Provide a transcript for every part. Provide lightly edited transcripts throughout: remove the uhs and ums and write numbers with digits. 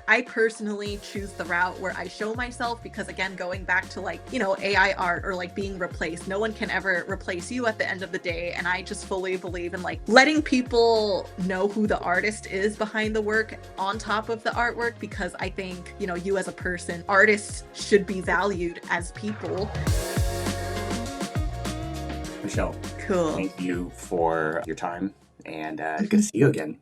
I personally choose the route where I show myself because, again, going back to like, AI art or like being replaced, no one can ever replace you at the end of the day. And I just fully believe in like letting people know who the artist is behind the work on top of the artwork, because I think, you as a person, artists should be valued as people. Michelle, Cool. thank you for your time and good to see you again.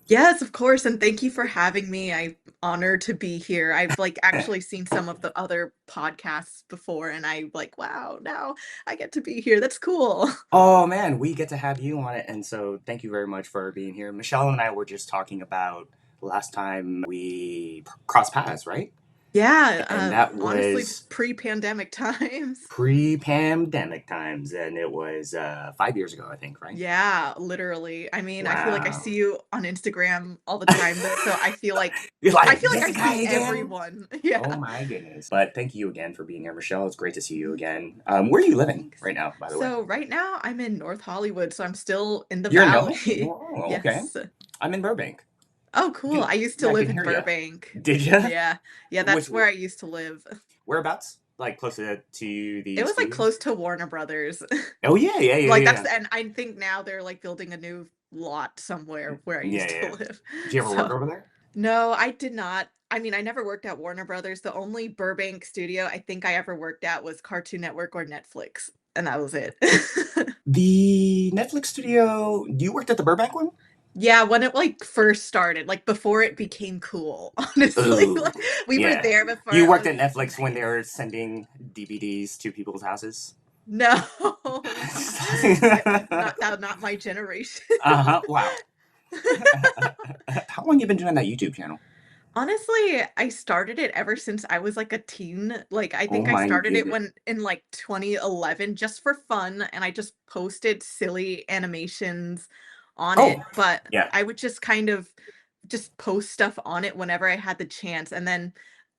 Yes, of course, and thank you for having me. I'm honored to be here. I've like actually seen some of the other podcasts before, and I'm like, wow, now I get to be here. That's cool. Oh man, we get to have you on it, and so thank you very much for being here. Michelle and I were just talking about last time we crossed paths, right? Yeah, And that honestly, was pre-pandemic times. pre-pandemic times, and it was 5 years ago, I think, right? Yeah, literally. I mean, I feel like I Wow. see you on Instagram all the time though, so I feel like You're I like feel like this I guy see again? everyone. Oh Yeah. my goodness! But thank you again for being here, Michelle. It's great to see you again. Where are you living Thanks. right now, by the way? So right now I'm in North Hollywood, so I'm still in the You're in Noho? valley. Oh, okay. Yes. I'm in Burbank. Oh, cool. I used to Yeah, I live can in hear you. Burbank. Did you? Yeah. Yeah, Which that's where I used to live. whereabouts? Like closer to It the was like studios? close to Warner Brothers. Oh yeah, yeah, yeah, Like yeah, and I think now they're like building a new lot somewhere where I yeah, used to yeah. live. Did you ever work So, over there? no, I did not. I mean, I never worked at Warner Brothers. The only Burbank studio I think I ever worked at was Cartoon Network or Netflix, and that was it. The Netflix studio. You worked at the Burbank one? Yeah, when it, like, first started, like, before it became cool, honestly, Ooh, like, we were yeah. there before You it worked was at Netflix when they nice. were sending DVDs to people's houses. No, not not my generation. Uh-huh. Wow. How long you been doing that YouTube channel? Honestly, I started it ever since I was, like, a teen. Like, I Oh think I my started it goodness. when in, like, 2011 just for fun, and I just posted silly animations on Oh, it, but yeah. I would just kind of just post stuff on it whenever I had the chance, and then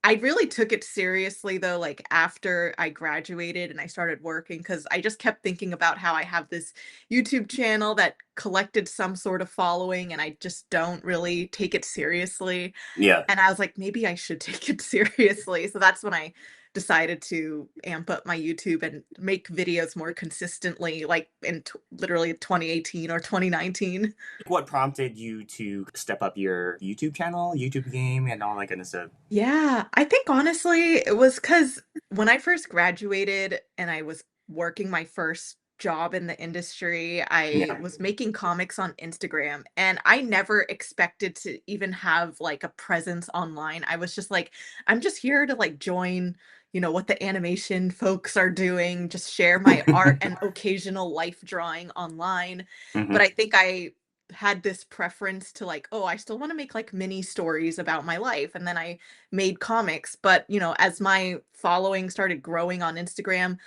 I really took it seriously, though, like, after I graduated and I started working, because I just kept thinking about how I have this YouTube channel that collected some sort of following, and I just don't really take it seriously. Yeah. And I was like, "Maybe I should take it seriously." So that's when I decided to amp up my YouTube and make videos more consistently, like, in literally 2018 or 2019. What prompted you to step up your YouTube channel, YouTube game, and all that kind of stuff? Yeah, I think honestly, it was because when I first graduated and I was working my first job in the industry, I Yeah. was making comics on Instagram, and I never expected to even have, like, a presence online. I was just like, "I'm just here to, like, join, what the animation folks are doing, just share my art and occasional life drawing online." But Hmm. I think I had this preference to like, "Oh, I still wanna make, like, mini stories about my life," and then I made comics, but, as my following started growing on Instagram,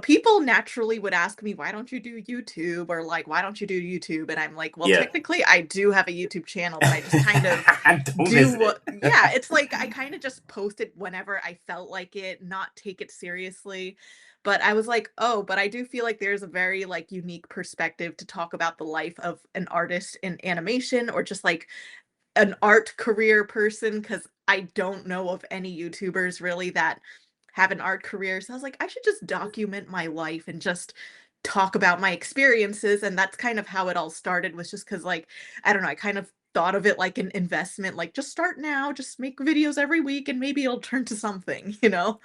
people naturally would ask me, "Why don't you do YouTube?" Or like, "Why don't you do YouTube?" And I'm like, "Well, Yeah. technically, I do have a YouTube channel, but I just kind of Don't do visit what." it. Yeah, it's like I kinda just post it whenever I felt like it, not take it seriously. But I was like, "Oh, but I do feel like there's a very, like, unique perspective to talk about the life of an artist in animation or just, like, an art career person, because I don't know of any YouTubers really that have an art career." So I was like, "I should just document my life and just talk about my experiences," and that's kind of how it all started, was just because, like, I don't know, I kind of thought of it like an investment, like, "Just start now, just make videos every week, and maybe it'll turn to something," you know?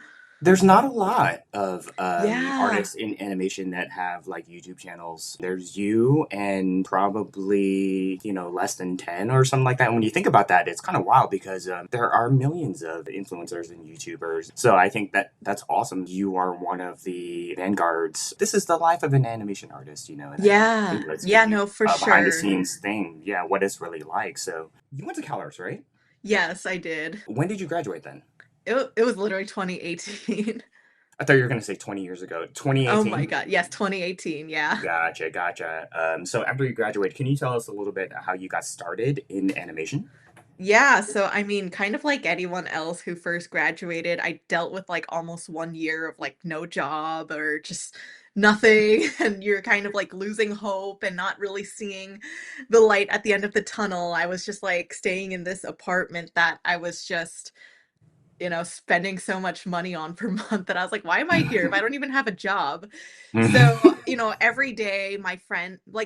There's not a lot of Yeah. artists in animation that have like YouTube channels. There's you and probably, less than 10 or something like that. And when you think about that, it's kind of wild because there are millions of influencers and YouTubers. So I think that that's awesome. You are one of the vanguards. This is the life of an animation artist, and I Yeah. think let's give Yeah, you no, for a behind the sure. scenes thing. Yeah, what it's really like. So you went to CalArts, right? Yes, I did. When did you graduate then? It was literally 2018. I thought you were going to say 20 years ago. Oh my 2018? god, yes, 2018, yeah. Gotcha, gotcha. So after you graduated, can you tell us a little bit how you got started in animation? Yeah, so I mean, kind of like anyone else who first graduated, I dealt with like almost 1 year of like no job or just nothing, and you're kind of like losing hope and not really seeing the light at the end of the tunnel. I was just like staying in this apartment that I was just spending so much money on per month that I was like, "Why am I here if I don't even have a job?" So, every day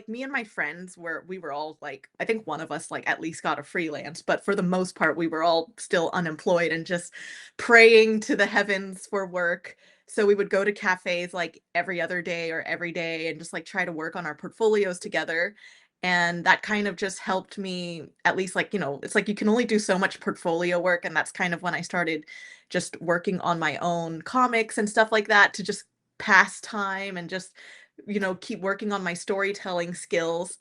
me and my friends we were all like, I think one of us like at least got a freelance, but for the most part, we were all still unemployed and just praying to the heavens for work. So we would go to cafes like every other day or every day and just like try to work on our portfolios together. And that kind of just helped me at least it's like you can only do so much portfolio work. And that's kind of when I started just working on my own comics and stuff like that to just pass time and just, keep working on my storytelling skills.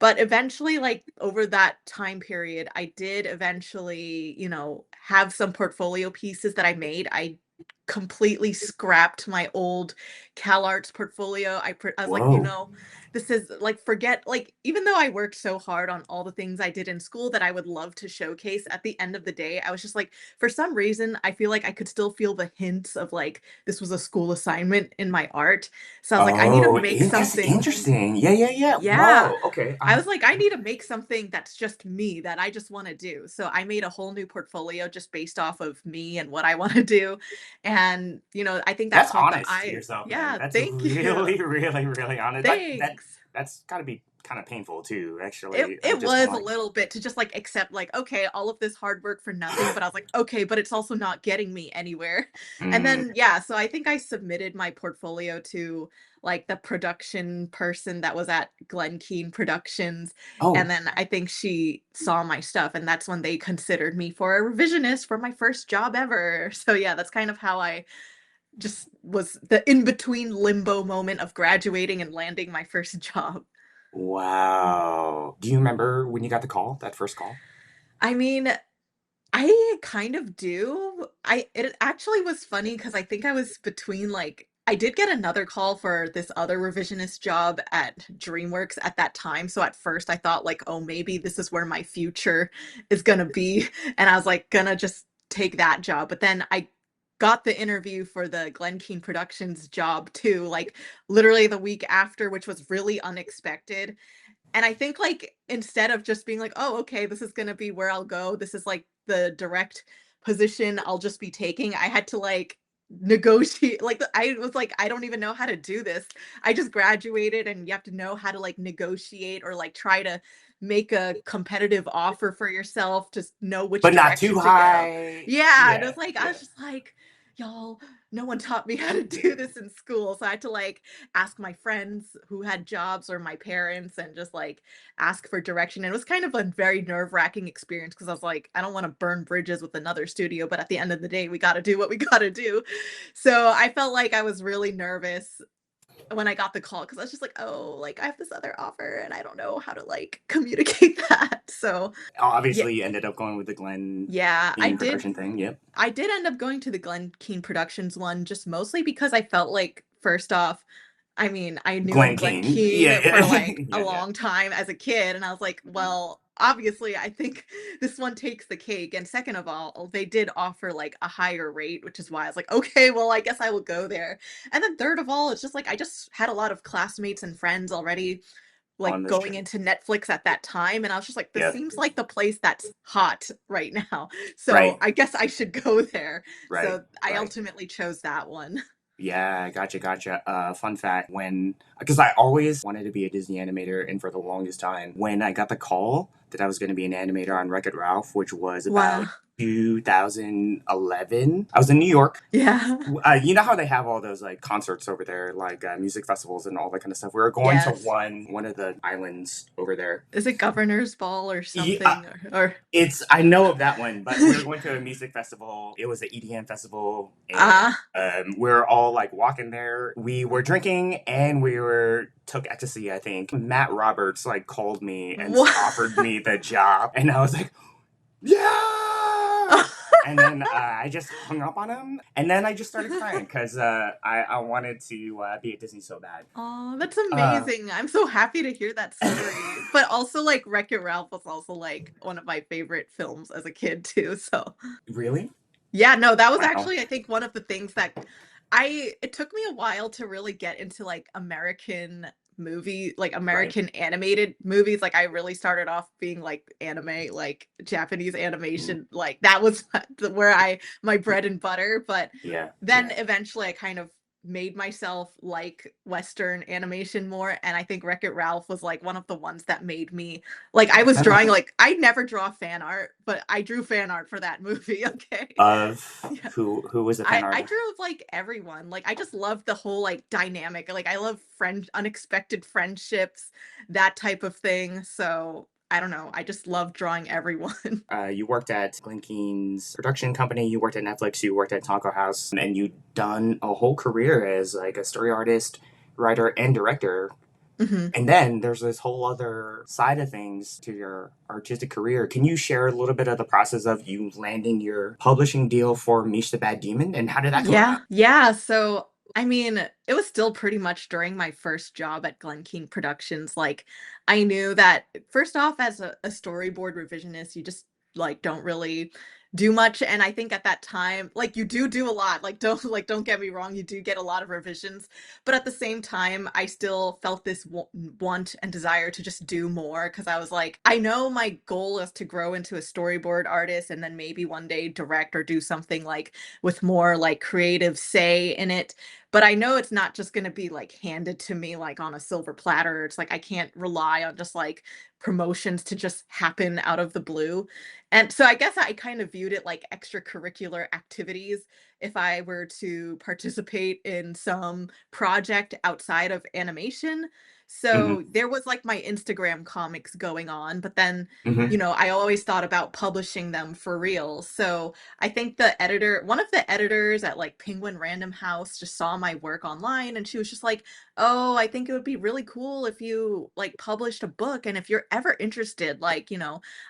But eventually, like over that time period, I did eventually, have some portfolio pieces that I made. I completely scrapped my old CalArts portfolio. I was like, Whoa. this is like forget like even though I worked so hard on all the things I did in school that I would love to showcase at the end of the day, I was just like, for some reason, I feel like I could still feel the hints of like this was a school assignment in my art. So I was like, I need to Oh, make that's something. interesting. Yeah, yeah, yeah. Yeah. Whoa. Okay. I was like, I need to make something that's just me that I just want to do. So I made a whole new portfolio just based off of me and what I want to do. And, I think that's That's called the honest to I. yourself, man. Yeah, That's thank you. really, really, really honest. Thanks. That's got to be kind of painful too. It Actually, it just kind was of a like, little bit to just, like, accept, like, "Okay, all of this hard work for nothing," but I was like, "Okay, but it's also not getting me anywhere." And mm, then, yeah, so I think I submitted my portfolio to, like, the production person that was at Glen Keane Productions, and oh, then I think she saw my stuff, and that's when they considered me for a revisionist for my first job ever. So, yeah, that's kind of how I just was the in between limbo moment of graduating and landing my first job. wow. Do you remember when you got the call? That first call? I mean, I kind of do. I It actually was funny because I think I was between like I did get another call for this other revisionist job at DreamWorks at that time. So at first I thought like, oh, maybe this is where my future is gonna be. And I was like gonna just take that job. But then I got the interview for the Glen Keane Productions job too, like literally the week after, which was really unexpected. And I think, like, instead of just being like, "Oh, okay, this is gonna be where I'll go. This is, like, the direct position I'll just be taking," I had to, like, negotiate like, I was like, "I don't even know how to do this." I just graduated, and you have to know how to, like, negotiate or, like, try to make a competitive offer for yourself to know which But not too direction to go. high. Yeah, and it Yeah, was like I yeah. was just like, "Y'all, no one taught me how to do this in school," so I had to, like, ask my friends who had jobs or my parents and just like ask for direction. And it was kind of a very nerve-wracking experience because I was like, I don't want to burn bridges with another studio, but at the end of the day, we got to do what we got to do. So I felt like I was really nervous when I got the call because I was just like, oh, like I have this other offer and I don't know how to like communicate that. So yeah, Obviously, you ended up going with the Glen yeah, I Keane did. production thing. Yep. I did end up going to the Glen Keane Productions one just mostly because I felt like, first off, I mean, I knew of Glen Glen Keane. Keane Yeah, for, yeah. like, a Yeah, yeah. long time as a kid, and I was like, "Well, obviously, I think this one takes the cake," and second of all, they did offer, like, a higher rate, which is why I was like, "Okay, well, I guess I will go there," and then third of all, it's just, like, I just had a lot of classmates and friends already, On like, this going trip. into Netflix at that time, and I was just like, "This Yep. seems like the place that's hot right now, so Right. I guess I should go there." Right. So I Right. ultimately chose that one. Yeah, gotcha, gotcha. Fun fact, because I always wanted to be a Disney animator, and for the longest time, when I got the call that I was going to be an animator on Wreck-It Ralph, which was about Wow. 2011, I was in New York. Yeah. You know how they have all those like concerts over there, like music festivals and all that kind of stuff. We were going to Yes. one of the islands over there. Is it Governor's Ball or Yeah, something? Or it's I know of that one, but we were going to a music festival. It was an EDM festival, and Ah, we were all like walking there. We were drinking, and we were took ecstasy. I think Matt Roberts like called me and what? offered me the job, and I was like, yeah. And then I just hung up on him, and then I just started crying because I wanted to be at Disney so bad. Oh, that's Uh, amazing. I'm so happy to hear that story. But also, like, Wreck-It Ralph was also, like, one of my favorite films as a kid too, so really? yeah, no, that was Wow. actually, I think, one of the things that it took me a while to really get into, like, Right. American animated movies, like, I really started off being, like, anime, like, Japanese Mm. animation, like, that was where I my bread and butter, but Yeah. then Yeah. eventually I kind of made myself like Western animation more, and I think Wreck-It Ralph was, like, one of the ones that made me like, I was drawing, like I never draw fan art, but I drew fan art for that movie, okay? Of Yeah. who was the fan I art? drew of, like, everyone, like, I just love the whole, like, dynamic, like, I love unexpected friendships, that type of thing, so, I don't know, I just love drawing everyone. You worked at Glen Keane's production company. You worked at Netflix. You worked at Tonko House, and you done a whole career as like a story artist, writer, and director. Mhm. And then there's this whole other side of things to your artistic career. Can you share a little bit of the process of you landing your publishing deal for Meesh the Bad Demon, and how did that come Yeah, about? yeah, so, I mean, it was still pretty much during my first job at Glen Keane Productions, like, I knew that first off, as a storyboard revisionist, you just, like, don't really do much, and I think at that time like, you do a lot, like, don't get me wrong, you do get a lot of revisions, but at the same time, I still felt this want and desire to just do more because I was like, I know my goal is to grow into a storyboard artist and then maybe one day direct or do something, like, with more like creative say in it. But I know it's not just going to be like handed to me like on a silver platter. It's like I can't rely on just like promotions to just happen out of the blue. And so I guess I kind of viewed it like extracurricular activities if I were to participate in some project outside of animation. Hmm. So there was like my Instagram comics going on, but then, Hmm. I always thought about publishing them for real. So I think the editor, one of the editors at like Penguin Random House just saw my work online and she was just like, "Oh, I think it would be really cool if you like published a book and if you're ever interested, like,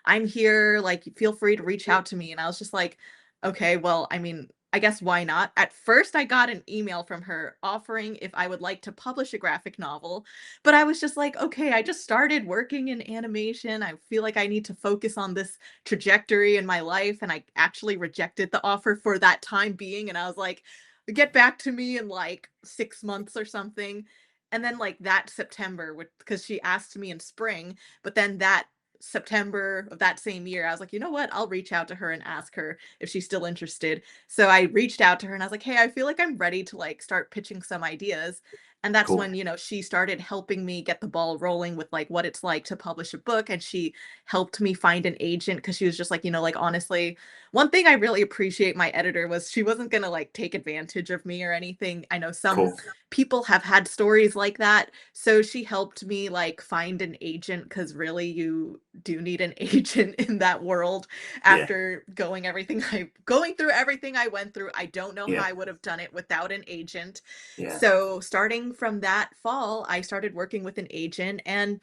I'm here, like feel free to reach out to me." And I was just like, "Okay, well, I mean, I guess why not?" At first, I got an email from her offering if I would like to publish a graphic novel, but I was just like, "Okay, I just started working in animation. I feel like I need to focus on this trajectory in my life," and I actually rejected the offer for that time being, and I was like, "Get back to me in, like, 6 months or something." And then, like, that September because she asked me in spring, but then that September of that same year, I was like, "You know what? I'll reach out to her and ask her if she's still interested." So I reached out to her and I was like, "Hey, I feel like I'm ready to, like, start pitching some ideas." And that's Cool. when, she started helping me get the ball rolling with, like, what it's like to publish a book, and she helped me find an agent because she was just like, like, honestly, one thing I really appreciate my editor was she wasn't gonna, like, take advantage of me or anything. I know some Cool. people have had stories like that, so she helped me, like, find an agent because really you do need an agent in that world Yeah. after going through everything I went through. I don't know how Yeah. I would have done it without an agent. Yeah. So starting from that fall, I started working with an agent and,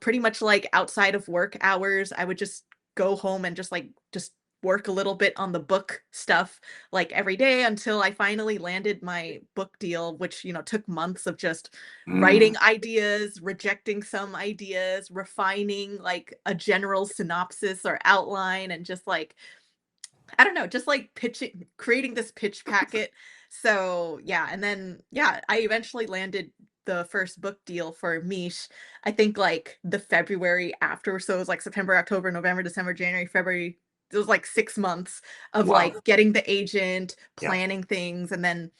pretty much like outside of work hours, I would just go home and just work a little bit on the book stuff like every day until I finally landed my book deal, which, took months of just Mm. writing ideas, rejecting some ideas, refining like a general synopsis or outline, and just like I don't know, just like creating this pitch packet. So yeah, and then yeah, I eventually landed the first book deal for Mish. I think like the February after, so it was like September, October, November, December, January, February. It was like 6 months of Wow. like getting the agent, Yeah. planning things, and then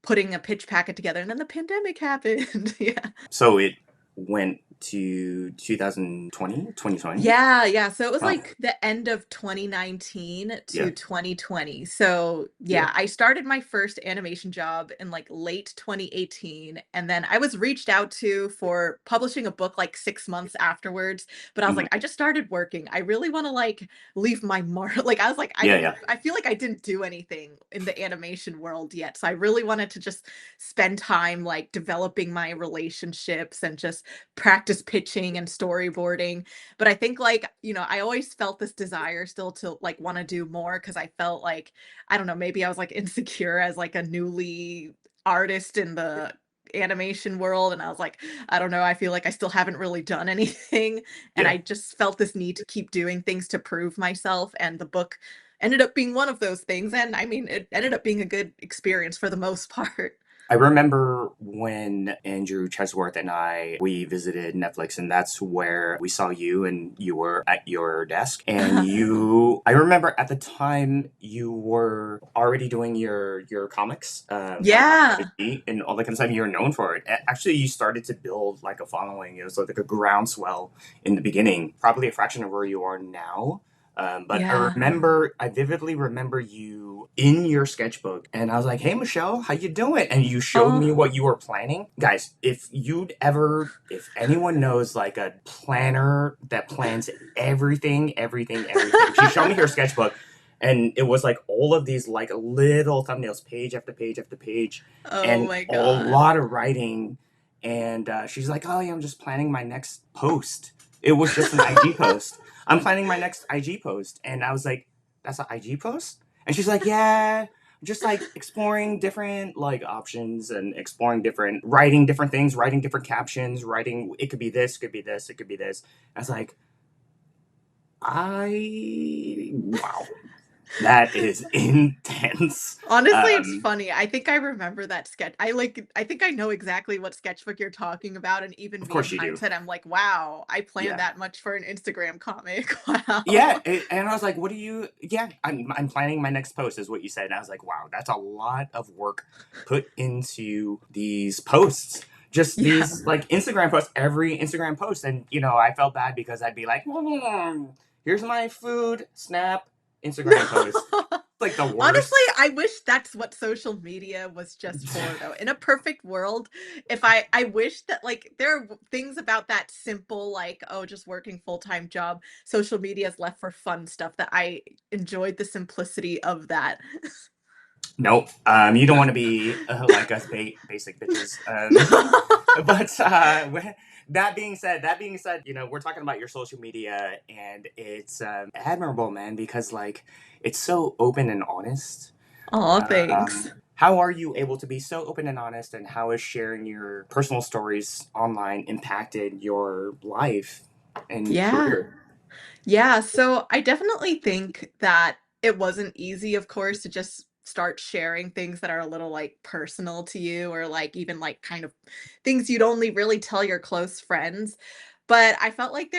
putting a pitch packet together. And then the pandemic happened. Yeah. So it went to 2020, 2020. Yeah, yeah, so it was, Oh, like, the end of 2019 to yeah. 2020. So, Yeah. yeah, I started my first animation job in, like, late 2018, and then I was reached out to for publishing a book, like, 6 months afterwards, but I was Hmm. like, "I just started working. I really wanna, like, leave my mark." Like, I was like, Yeah. Yeah. I feel like I didn't do anything in the animation world yet, so I really wanted to just spend time, like, developing my relationships and just just pitching and storyboarding. But I think like, I always felt this desire still to like want to do more because I felt like, I don't know, maybe I was like insecure as like a newly artist in the animation world, and I was like, I don't know, I feel like I still haven't really done anything, and Yeah. I just felt this need to keep doing things to prove myself, and the book ended up being one of those things, and I mean, it ended up being a good experience for the most part. I remember when Andrew Chesworth and we visited Netflix, and that's where we saw you, and you were at your desk. And I remember at the time you were already doing your comics, on Yeah. IG and all that kind of stuff. You were known for it. Actually, you started to build like a following. It was like a groundswell in the beginning, probably a fraction of where you are now. But Yeah. I vividly remember you in your sketchbook, and I was like, "Hey, Michelle, how you doing?" And you showed me Oh. what you were planning, guys. If anyone knows like a planner that plans everything, she showed me her sketchbook, and it was like all of these like little thumbnails, page after page after page, Oh and my a god. lot of writing. And she's like, "Oh yeah, I'm just planning my next post." It was just an IG post. I'm planning my next IG post. And I was like, that's an IG post? And she's like, yeah, just like exploring different like options and exploring writing different things, writing different captions, writing, it could be this, could be this, it could be this. I was like, wow, that is intense. Honestly, it's Um, funny. I think I remember that sketch. I think I know exactly what sketchbook you're talking about, and even of me in course you do. hindsight, I'm like, wow, I planned Yeah. that much for an Instagram comic. Wow. Yeah, and I was like, "What do you?" Yeah, I'm planning my next post, is what you said. And I was like, "Wow, that's a lot of work put into these posts. Just Yeah. these like Instagram posts, every Instagram post." And I felt bad because I'd be like, "Here's my food snap No. Instagram post." Like the Honestly, worst. I wish that's what social media was just for though. In a perfect world, if I wish that like there are things about that simple like oh just working full-time job, social media is left for fun stuff that I enjoyed the simplicity of that. Nope. You don't want to be like us basic bitches. But that being said, we're talking about your social media, and it's admirable, man, because like it's so open and honest. Aw, thanks. How are you able to be so open and honest, and how has sharing your personal stories online impacted your life and Yeah. career? Yeah, so I definitely think that it wasn't easy, of course, to just start sharing things that are a little like personal to you or like even like kind of things you'd only really tell your close friends. But I felt like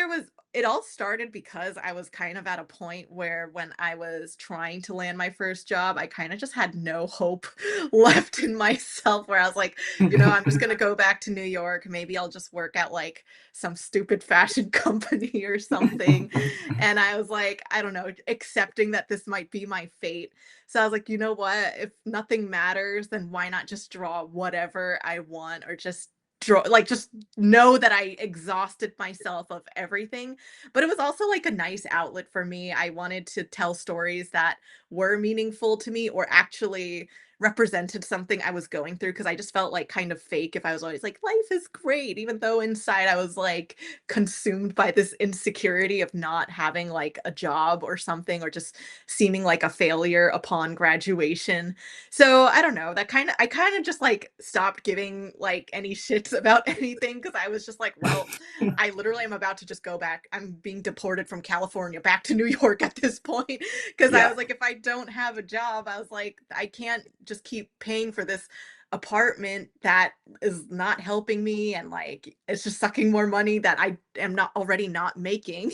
it all started because I was kind of at a point where when I was trying to land my first job, I kind of just had no hope left in myself where I was like, I'm just going to go back to New York. Maybe I'll just work at like some stupid fashion company or something. And I was like, I don't know, accepting that this might be my fate. So I was like, you know what? If nothing matters, then why not just draw whatever I want or just just know that I exhausted myself of everything. But it was also like a nice outlet for me. I wanted to tell stories that were meaningful to me or actually represented something I was going through because I just felt like kind of fake if I was always like, life is great, even though inside I was like consumed by this insecurity of not having like a job or something or just seeming like a failure upon graduation. So I don't know, I kind of just like stopped giving like any shits about anything because I was just like, well, I literally am about to just go back. I'm being deported from California back to New York at this point because I Yeah. was like, if I don't have a job, I was like, I can't just keep paying for this apartment that is not helping me and like it's just sucking more money that I am not already not making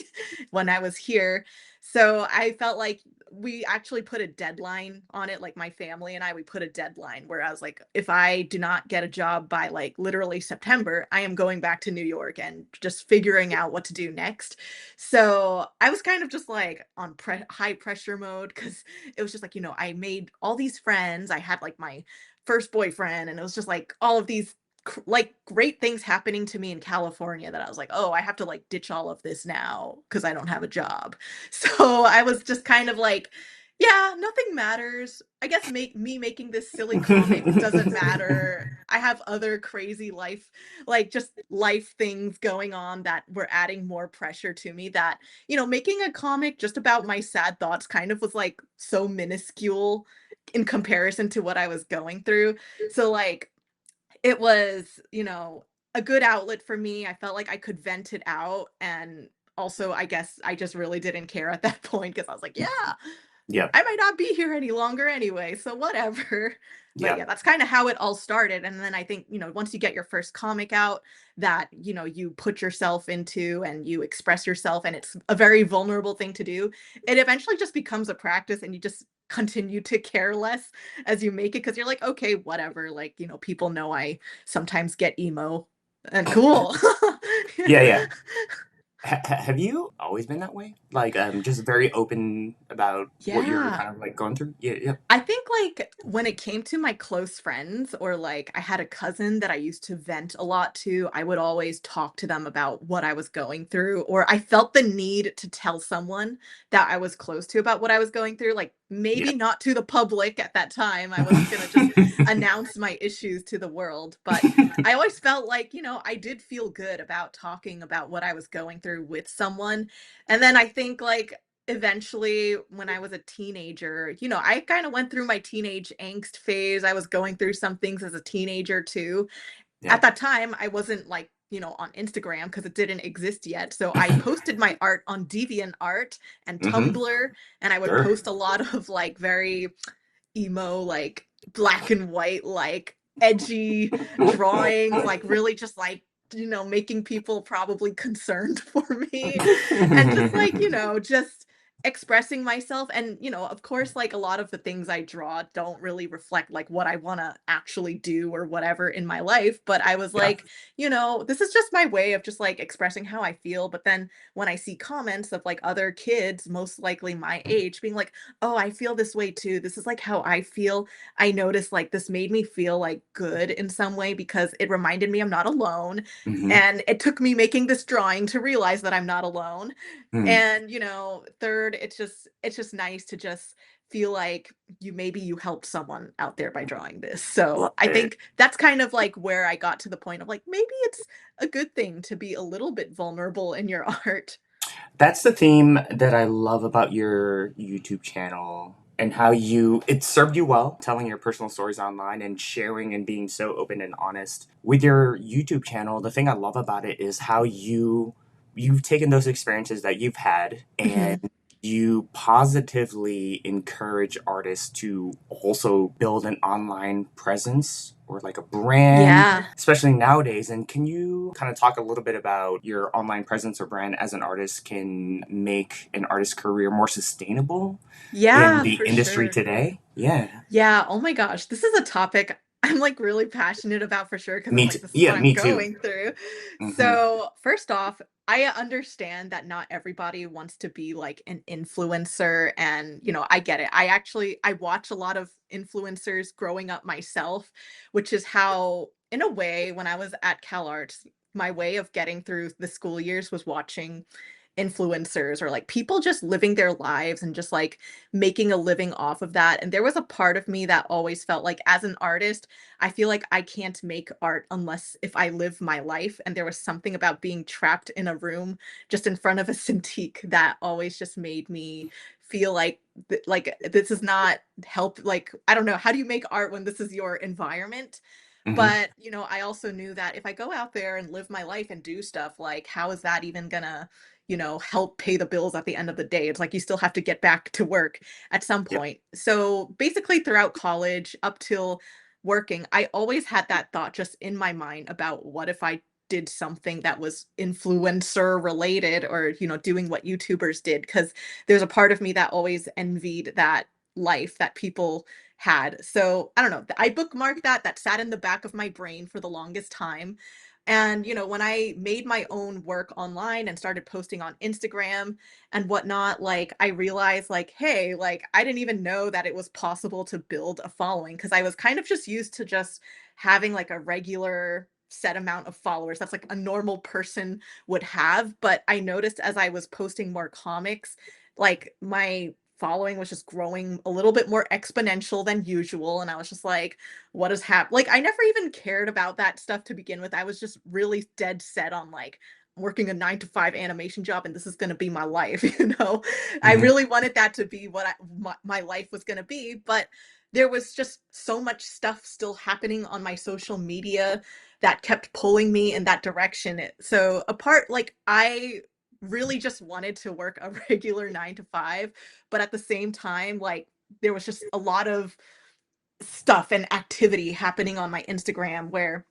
when I was here. So I felt like we actually put a deadline on it, like my family and I, we put a deadline where I was like, if I do not get a job by like literally September, I am going back to New York and just figuring out what to do next. So I was kind of just like on high pressure mode because it was just like, I made all these friends. I had like my first boyfriend, and it was just like all of these like great things happening to me in California that I was like, oh, I have to like ditch all of this now because I don't have a job. So I was just kind of like Yeah, nothing matters. I guess me making this silly comic doesn't matter. I have other crazy life, like just life things going on that were adding more pressure to me that, making a comic just about my sad thoughts kind of was like so minuscule in comparison to what I was going through. So like it was, a good outlet for me. I felt like I could vent it out and also I guess I just really didn't care at that point because I was like, yeah, Yep. I might not be here any longer anyway, so whatever. But yeah, Yep. that's kind of how it all started. And then I think, once you get your first comic out that, you put yourself into and you express yourself and it's a very vulnerable thing to do, it eventually just becomes a practice and you just continue to care less as you make it because you're like, okay, whatever. Like, people know I sometimes get emo and cool. Yeah, yeah. Have you always been that way? Like, just very open about what you're Yeah. kind of like going through? Yeah, yeah. I think, like, when it came to my close friends or, like, I had a cousin that I used to vent a lot to, I would always talk to them about what I was going through, or I felt the need to tell someone that I was close to about what I was going through, like, Yeah. maybe not to the public at that time, I wasn't gonna just announce my issues to the world, but I always felt like, I did feel good about talking about what I was going through with someone, and then I think, like, eventually when I was a teenager, I kind of went through my teenage angst phase. I was going through some things as a teenager too. At Yeah. that time, I wasn't like, on Instagram because it didn't exist yet. So I posted my art on DeviantArt and Mm-hmm. Tumblr, and I would Sure. post a lot of like very emo, like black and white, like edgy drawings, like really just like making people probably concerned for me and just like just expressing myself and of course like a lot of the things I draw don't really reflect like what I want to actually do or whatever in my life, but I was Yeah. like, this is just my way of just like expressing how I feel. But then when I see comments of like other kids most likely my age being like, oh, I feel this way too. This is like how I feel. I noticed like this made me feel like good in some way because it reminded me I'm not alone. Mm-hmm. And it took me making this drawing to realize that I'm not alone. Mm. And, third, it's just nice to just feel like you helped someone out there by drawing this. Love So I it. think that's kind of like where I got to the point of like maybe it's a good thing to be a little bit vulnerable in your art. That's the theme that I love about your YouTube channel and how it served you well telling your personal stories online and sharing and being so open and honest. With your YouTube channel, the thing I love about it is how you've taken those experiences that you've had and Mhm. you positively encourage artists to also build an online presence or like a brand, Yeah. especially nowadays. And can you kind of talk a little bit about your online presence or brand as an artist can make an artist's career more sustainable in Yeah, the for industry sure. today? Yeah. Yeah, oh my gosh, this is a topic I'm, like, really passionate about for sure because it's Me like, too. this is Yeah, what I'm me too. going through. Hmm. So, first off, I understand that not everybody wants to be, like, an influencer, and, I get it. I watch a lot of influencers growing up myself, which is how in a way, when I was at CalArts, my way of getting through the school years was watching influencers or like people just living their lives and just like making a living off of that. And there was a part of me that always felt like as an artist, I feel like I can't make art unless if I live my life. And there was something about being trapped in a room just in front of a Cintiq that always just made me feel like like this is not help like I don't know, how do you make art when this is your environment? Hmm. But, I also knew that if I go out there and live my life and do stuff, like, how is that even gonna, help pay the bills at the end of the day? It's like you still have to get back to work at some Yep. point. So basically, throughout college up till working, I always had that thought just in my mind about what if I did something that was influencer related or, doing what YouTubers did. Cause there's a part of me that always envied that life that people had. So I don't know. I bookmarked that. That sat in the back of my brain for the longest time. And, when I made my own work online and started posting on Instagram and whatnot, like I realized, like, hey, like I didn't even know that it was possible to build a following because I was kind of just used to just having like a regular set amount of followers that's like a normal person would have. But I noticed as I was posting more comics, like my following was just growing a little bit more exponential than usual, and I was just like, "What is like, I never even cared about that stuff to begin with. I was just really dead set on, like, working a 9 to 5 animation job, and this is gonna be my life, you know? I Mhm. really wanted that to be what my life was gonna be, but there was just so much stuff still happening on my social media that kept pulling me in that direction. So apart, like, I really just wanted to work a regular 9 to 5, but at the same time, like, there was just a lot of stuff and activity happening on my Instagram where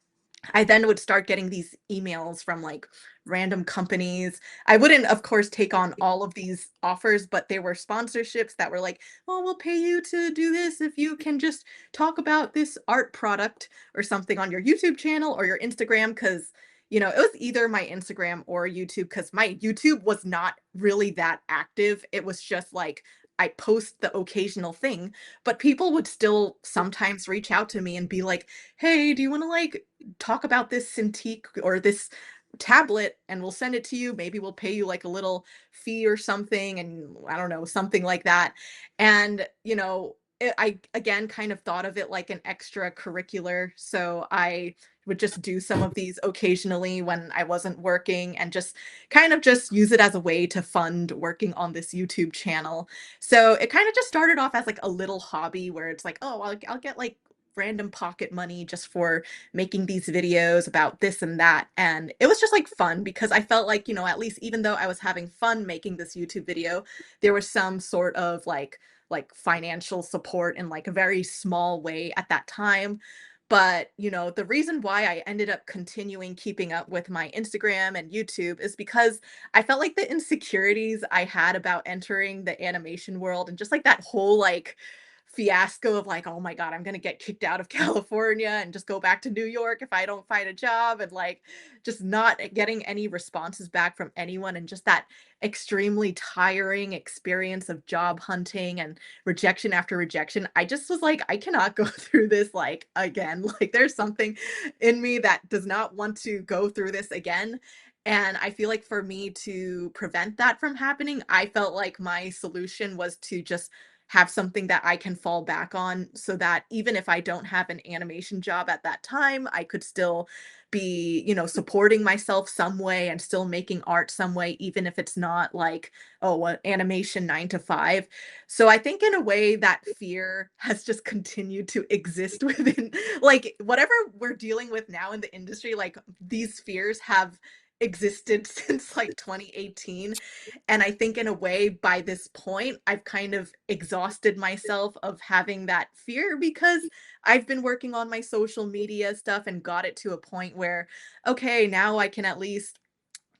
I then would start getting these emails from, like, random companies. I wouldn't, of course, take on all of these offers, but they were sponsorships that were like, "Oh, we'll pay you to do this if you can just talk about this art product or something on your YouTube channel or your Instagram." Because it was either my Instagram or YouTube. Because my YouTube was not really that active. It was just, like, I post the occasional thing, but people would still sometimes reach out to me and be like, "Hey, do you wanna, like, talk about this Cintiq or this tablet and we'll send it to you. Maybe we'll pay you like a little fee or something." And I don't know, something like that. And, I again kind of thought of it like an extracurricular. So I would just do some of these occasionally when I wasn't working and just kind of just use it as a way to fund working on this YouTube channel. So it kind of just started off as like a little hobby where it's like, oh, I'll get like random pocket money just for making these videos about this and that. And it was just like fun because I felt like, at least even though I was having fun making this YouTube video, there was some sort of like financial support in like a very small way at that time. But, the reason why I ended up continuing keeping up with my Instagram and YouTube is because I felt like the insecurities I had about entering the animation world and just like that whole like fiasco of like, oh my God, I'm gonna get kicked out of California and just go back to New York if I don't find a job, and like just not getting any responses back from anyone, and just that extremely tiring experience of job hunting and rejection after rejection. I just was like, I cannot go through this like again. Like there's something in me that does not want to go through this again. And I feel like for me to prevent that from happening, I felt like my solution was to just have something that I can fall back on so that even if I don't have an animation job at that time, I could still be, supporting myself some way and still making art some way, even if it's not like, oh, an animation 9 to 5. So I think in a way that fear has just continued to exist within, like, whatever we're dealing with now in the industry, like these fears have existed since like 2018. And I think in a way by this point I've kind of exhausted myself of having that fear because I've been working on my social media stuff and got it to a point where, okay, now I can at least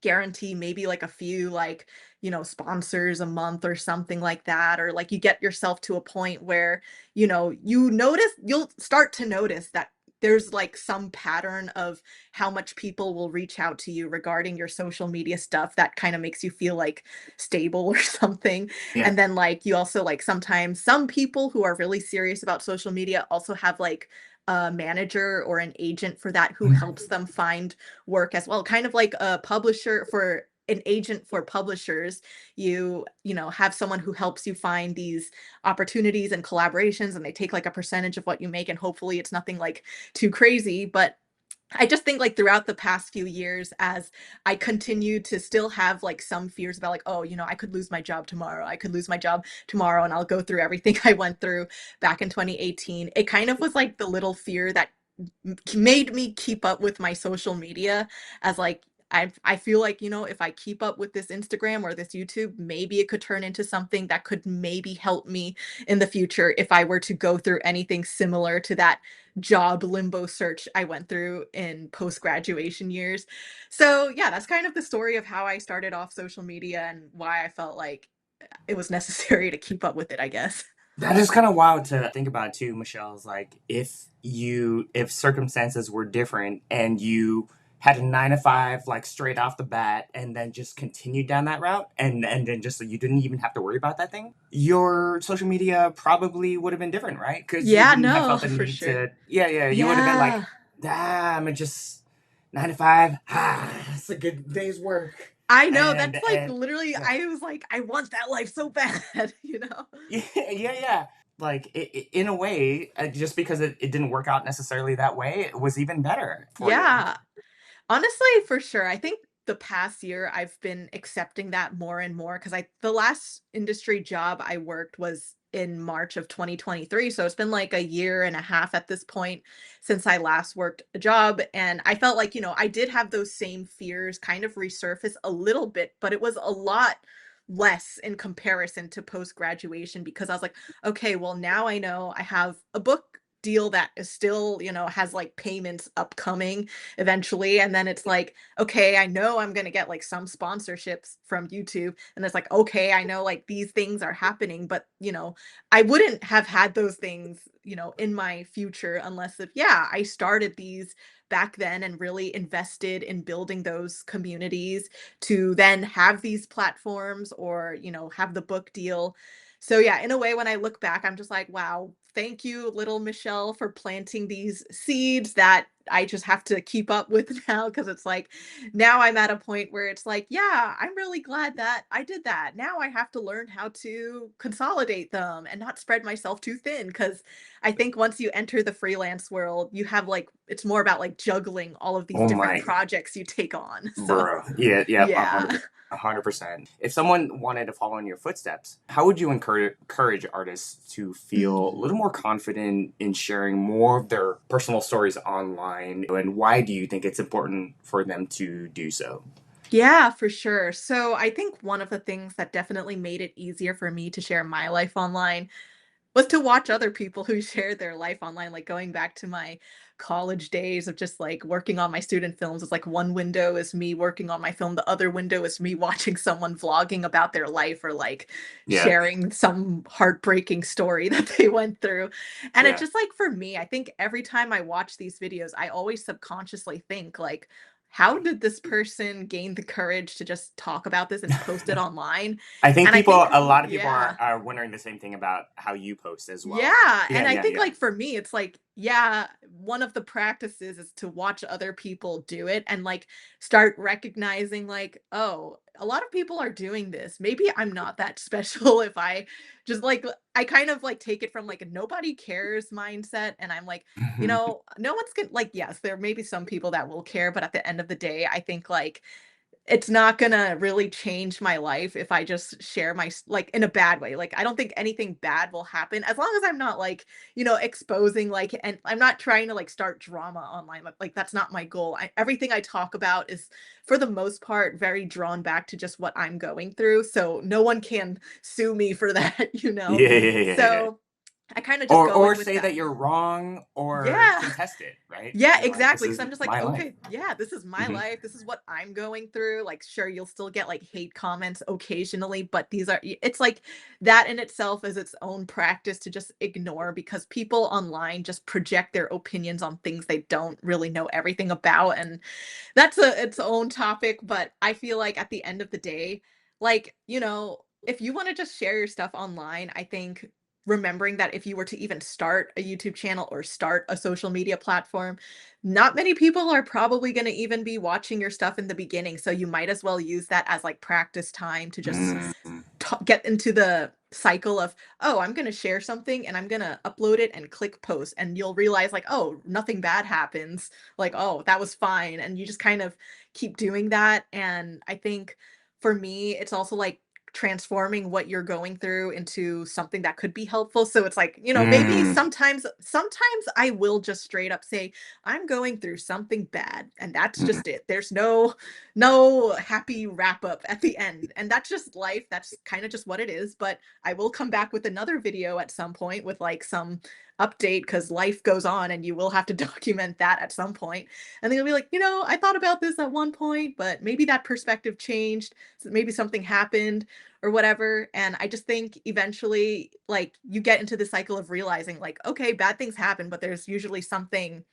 guarantee maybe like a few like, sponsors a month or something like that. Or like you get yourself to a point where, you'll start to notice that there's like some pattern of how much people will reach out to you regarding your social media stuff that kind of makes you feel like stable or something. Yeah. And then like you also like sometimes some people who are really serious about social media also have like a manager or an agent for that who helps them find work as well, kind of like a publisher for an agent for publishers. You have someone who helps you find these opportunities and collaborations, and they take like a percentage of what you make, and hopefully it's nothing like too crazy. But I just think like throughout the past few years, as I continue to still have like some fears about like, oh, I could lose my job tomorrow. I could lose my job tomorrow, and I'll go through everything I went through back in 2018. It kind of was like the little fear that made me keep up with my social media, as like I feel like, if I keep up with this Instagram or this YouTube, maybe it could turn into something that could maybe help me in the future if I were to go through anything similar to that job limbo search I went through in post-graduation years. So, yeah, that's kind of the story of how I started off social media and why I felt like it was necessary to keep up with it, I guess. That is kind of wild to think about too, Michelle. Is like if circumstances were different and you had a 9 to 5 like straight off the bat and then just continued down that route and then just so you didn't even have to worry about that thing, your social media probably would have been different, right? Because you Yeah, wouldn't have no, felt the for need sure. to, yeah, you would have been like, Yeah. damn, it just 9 to 5, it's a good day's work. I know, and that's, like, and literally yeah. I was like, "I want that life so bad," you know? Yeah, yeah, yeah. Like in a way, just because it didn't work out necessarily that way, it was even better for you. Yeah. Honestly, for sure. I think the past year I've been accepting that more and more because I the last industry job I worked was in March of 2023. So it's been like a year and a half at this point since I last worked a job. And I felt like, I did have those same fears kind of resurface a little bit, but it was a lot less in comparison to post graduation because I was like, okay, well, now I know I have a book deal that is still, has like payments upcoming eventually. And then it's like, okay, I know I'm going to get like some sponsorships from YouTube. And it's like, okay, I know like these things are happening, but I wouldn't have had those things, in my future unless if, yeah, I started these back then and really invested in building those communities to then have these platforms or, have the book deal. So yeah, in a way, when I look back, I'm just like, wow, thank you, little Michelle, for planting these seeds that I just have to keep up with now. Cause it's like, now I'm at a point where it's like, yeah, I'm really glad that I did that. Now I have to learn how to consolidate them and not spread myself too thin. Cause I think once you enter the freelance world, you have like, it's more about like juggling all of these Oh different my, projects you take on. So bro. Yeah, yeah, yeah. 100%. If someone wanted to follow in your footsteps, how would you encourage artists to feel a Mm. little more confident in sharing more of their personal stories online? And why do you think it's important for them to do so? Yeah, for sure. So I think one of the things that definitely made it easier for me to share my life online was to watch other people who shared their life online, like going back to my college days of just like working on my student films. It's like one window is me working on my film, the other window is me watching someone vlogging about their life or like Yeah, sharing some heartbreaking story that they went through. And it's yeah. just like for me, I think every time I watch these videos, I always subconsciously think like, how did this person gain the courage to just talk about this and post it online? I think And I people, think, a lot of people yeah. are wondering the same thing about how you post as well. Yeah, Yeah, and I yeah, think, yeah. like, for me, it's like, yeah, one of the practices is to watch other people do it and, like, start recognizing, like, "Oh, a lot of people are doing this. Maybe I'm not that special if I just, like" I kind of, like, take it from, like, a nobody cares mindset, and I'm like, no one's gonna like, yes, there may be some people that will care, but at the end of the day, I think, like, it's not gonna really change my life if I just share my like, in a bad way, like, I don't think anything bad will happen as long as I'm not, like, exposing, like and I'm not trying to, like, start drama online, like, that's not my goal. Everything I talk about is, for the most part, very drawn back to just what I'm going through, so no one can sue me for that, you know? Yeah, yeah, yeah, yeah. So, I kinda just go Or in with say that that. you're wrong or Yeah. contest it, right? Yeah, Be like, this exactly. Because 'cause is I'm just like, my life. "Okay, yeah, this is my Hmm. life. This is what I'm going through." Like, sure, you'll still get, like, hate comments occasionally, but these are it's like that in itself is its own practice to just ignore because people online just project their opinions on things they don't really know everything about, and that's its own topic, but I feel like at the end of the day, like, if you wanna just share your stuff online, I think remembering that if you were to even start a YouTube channel or start a social media platform, not many people are probably gonna even be watching your stuff in the beginning, so you might as well use that as, like, practice time to just Mm. get into the cycle of, "Oh, I'm gonna share something and I'm gonna upload it and click post," and you'll realize like, "Oh, nothing bad happens." Like, "Oh, that was fine," and you just kind of keep doing that, and I think for me, it's also like transforming what you're going through into something that could be helpful, so it's like, maybe Mm. sometimes I will just straight up say, "I'm going through something bad," and that's Mm. just it. There's no happy wrap up at the end. And that's just life. That's kind of just what it is. But I will come back with another video at some point with like some update because life goes on and you will have to document that at some point. And then you'll be like, I thought about this at one point, but maybe that perspective changed. So maybe something happened or whatever. And I just think eventually, like, you get into the cycle of realizing, like, okay, bad things happen, but there's usually something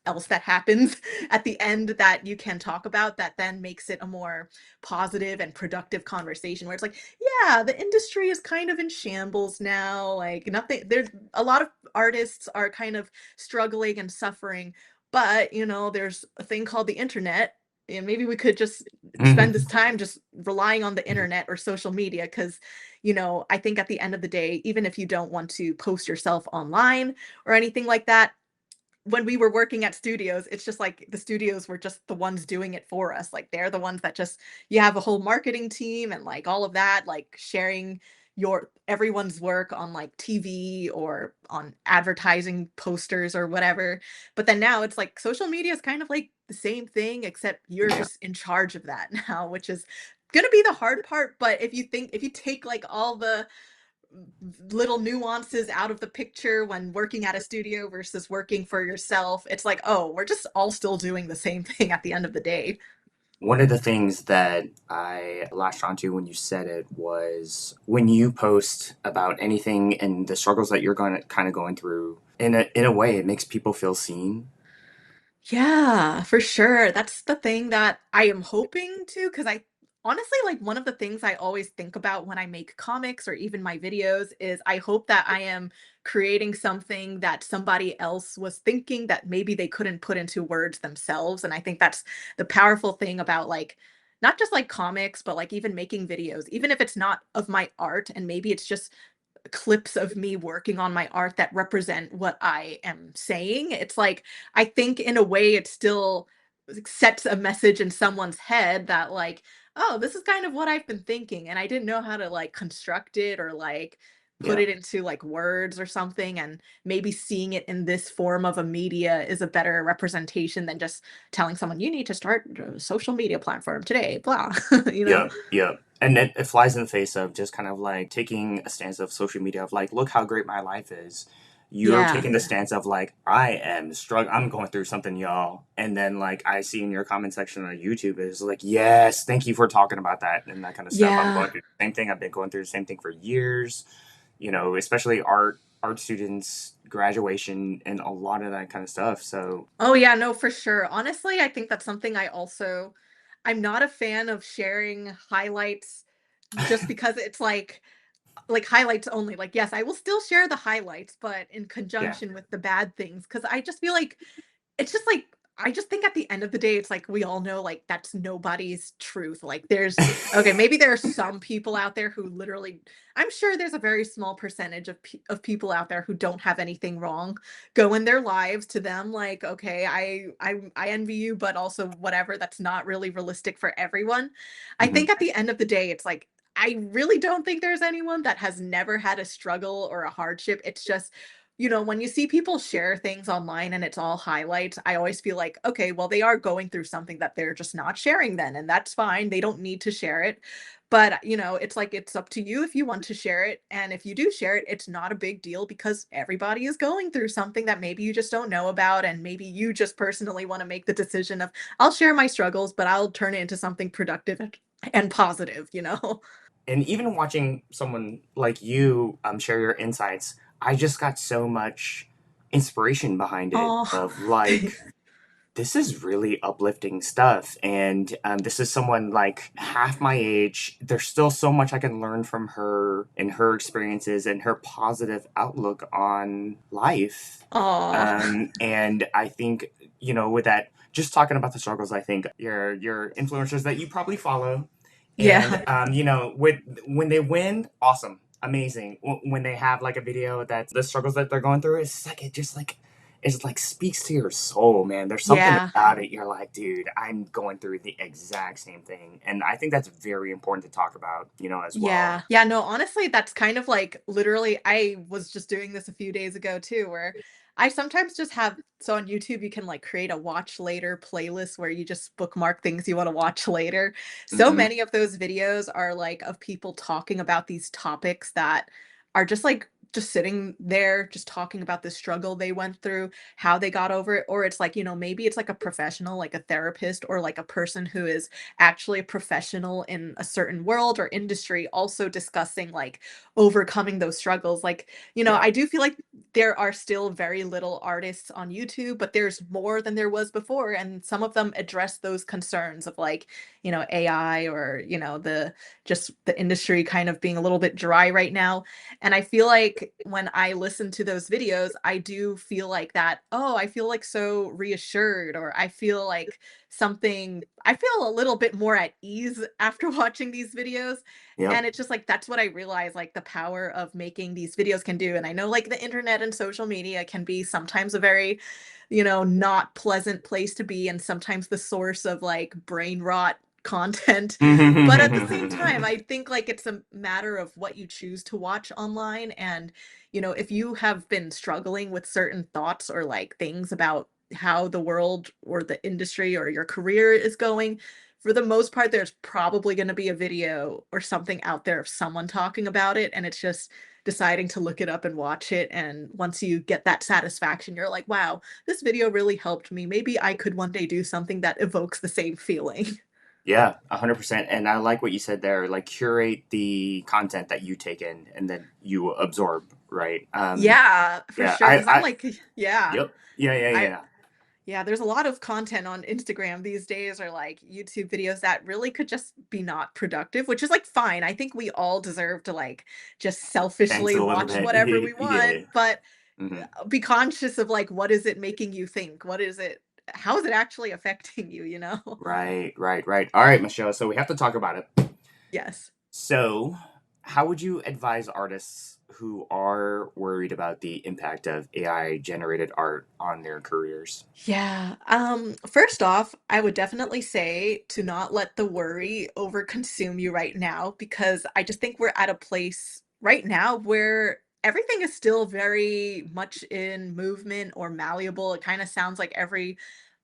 else that happens at the end that you can talk about that then makes it a more positive and productive conversation where it's like, yeah, the industry is kind of in shambles now, like nothing, there's a lot of artists are kind of struggling and suffering, but there's a thing called the internet and maybe we could just spend this time just relying on the internet or social media because, I think at the end of the day, even if you don't want to post yourself online or anything like that, when we were working at studios, it's just like the studios were just the ones doing it for us. Like they're the ones that just you have a whole marketing team and like all of that, like sharing your everyone's work on like TV or on advertising posters or whatever. But then now it's like social media is kind of like the same thing, except you're Yeah. just in charge of that now, which is gonna be the hard part. But if you take like all the little nuances out of the picture when working at a studio versus working for yourself, it's like, oh, we're just all still doing the same thing at the end of the day. One of the things that I latched onto when you said it was when you post about anything and the struggles that you're going to kind of going through. In a way, it makes people feel seen. Yeah, for sure. That's the thing that I am hoping to, because I honestly like one of the things I always think about when I make comics or even my videos is I hope that I am creating something that somebody else was thinking that maybe they couldn't put into words themselves. And I think that's the powerful thing about like not just like comics, but like even making videos, even if it's not of my art and maybe it's just clips of me working on my art that represent what I am saying. It's like I think in a way it still sets a message in someone's head that like, oh, this is kind of what I've been thinking and I didn't know how to like construct it or like put Yeah. it into like words or something and maybe seeing it in this form of a media is a better representation than just telling someone you need to start a social media platform today, blah, you know? Yep, yep. And it flies in the face of just kind of like taking a stance of social media of like, look how great my life is. You're Yeah. taking the stance of like, I am struggling, I'm going through something, y'all. And then like I see in your comment section on YouTube is like, yes, thank you for talking about that and that kind of stuff. I'm Yeah. going through the same thing. I've been going through the same thing for years. Especially art students, graduation, and a lot of that kind of stuff. So Oh yeah, no, for sure. Honestly, I think that's something I'm not a fan of sharing highlights just because it's like highlights only. Like yes, I will still share the highlights, but in yeah, conjunction with the bad things cuz I just feel like it's just like I just think at the end of the day, it's like we all know like that's nobody's truth. Like there's okay, maybe there are some people out there who literally I'm sure there's a very small percentage of people out there who don't have anything wrong go in their lives to them like okay, I envy you, but also whatever, that's not really realistic for everyone. I hmm think at the end of the day, it's like I really don't think there's anyone that has never had a struggle or a hardship. It's just when you see people share things online and it's all highlights, I always feel like, okay, well, they are going through something that they're just not sharing then, and that's fine. They don't need to share it. But, it's like it's up to you if you want to share it. And if you do share it, it's not a big deal because everybody is going through something that maybe you just don't know about. And maybe you just personally want to make the decision of, I'll share my struggles, but I'll turn it into something productive and positive. and even watching someone like you share your insights, I just got so much inspiration behind it Oh, of like, thanks. this is really uplifting stuff. And this is someone like half my age. There's still so much I can learn from her and her experiences and her positive outlook on life. Oh, And I think, with that, just talking about the struggles, I think your influencers that you probably follow and yeah. with when they win, awesome, amazing. When they have like a video that's the struggles that they're going through, it's like it just like speaks to your soul, man. There's something Yeah. about it. You're like, dude, I'm going through the exact same thing, and I think that's very important to talk about, as well. Yeah. Yeah, no, honestly, that's kind of like literally I was just doing this a few days ago too, where I sometimes just have so on YouTube you can like create a watch later playlist where you just bookmark things you want to watch later. So Hmm. many of those videos are like of people talking about these topics that are just like just sitting there just talking about the struggle they went through, how they got over it, or it's like, maybe it's like a professional, like a therapist or like a person who is actually a professional in a certain world or industry also discussing like overcoming those struggles like Yeah, I do feel like there are still very little artists on YouTube but there's more than there was before and some of them address those concerns of like AI or the just the industry kind of being a little bit dry right now and I feel like think when I listen to those videos, I do feel like that, oh, I feel like so reassured, or I feel like I feel a little bit more at ease after watching these videos. Yep. And it's just like that's what I realize, like the power of making these videos can do. And I know like the internet and social media can be sometimes a very, not pleasant place to be, and sometimes the source of like brain rot content. But at the same time, I think like it's a matter of what you choose to watch online. And, if you have been struggling with certain thoughts or like things about how the world or the industry or your career is going, for the most part, there's probably going to be a video or something out there of someone talking about it. And it's just deciding to look it up and watch it. And once you get that satisfaction, you're like, wow, this video really helped me. Maybe I could one day do something that evokes the same feeling. Yeah, 100%. And I like what you said there, like curate the content that you take in and then you absorb, right? Yeah, for Yeah, sure. Because I'm like, yeah, yep. Yeah, yeah, I yeah. yeah, there's a lot of content on Instagram these days, or like YouTube videos that really could just be not productive, which is like fine. I think we all deserve to like just Thanks selfishly a little watch bit. whatever we want, Yeah. but Hmm. be conscious of like what is it making you think? How is it actually affecting you, Right, right, right. All right, Michelle. So we have to talk about it. Yes. So, how would you advise artists who are worried about the impact of AI generated art on their careers? Yeah. First off, I would definitely say to not let the worry overconsume you right now, because I just think we're at a place right now where everything is still very much in movement or malleable. It kind of sounds like every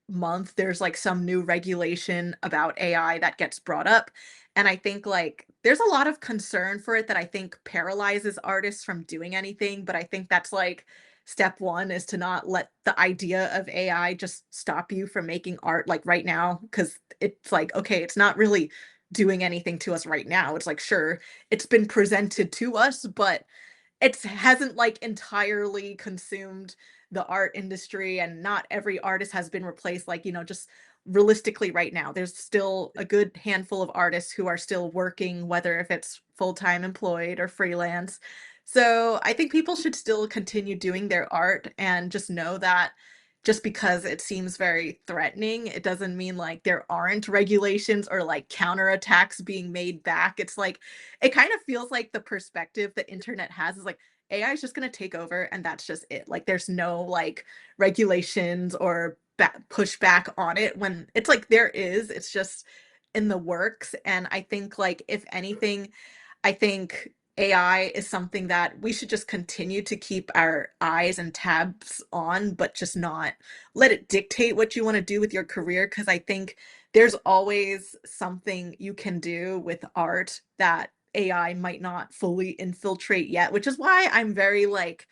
month there's like some new regulation about AI that gets brought up. And I think like there's a lot of concern for it that I think paralyzes artists from doing anything. But I think that's like step one, is to not let the idea of AI just stop you from making art like right now. Cause it's like, okay, it's not really doing anything to us right now. It's like, sure, it's been presented to us, but it hasn't, like, entirely consumed the art industry, and not every artist has been replaced, like, just realistically right now, there's still a good handful of artists who are still working, whether if it's full-time employed or freelance. So, I think people should still continue doing their art, and just know that just because it seems very threatening, it doesn't mean, like, there aren't regulations or, like, counterattacks being made back. It's like it kind of feels like the perspective the internet has is like AI is just going to take over and that's just it. Like there's no like regulations or pushback on it, when it's like there is, it's just in the works. And I think like if anything, I think AI is something that we should just continue to keep our eyes and tabs on, but just not let it dictate what you want to do with your career. Cause I think there's always something you can do with art that AI might not fully infiltrate yet, which is why I'm very like,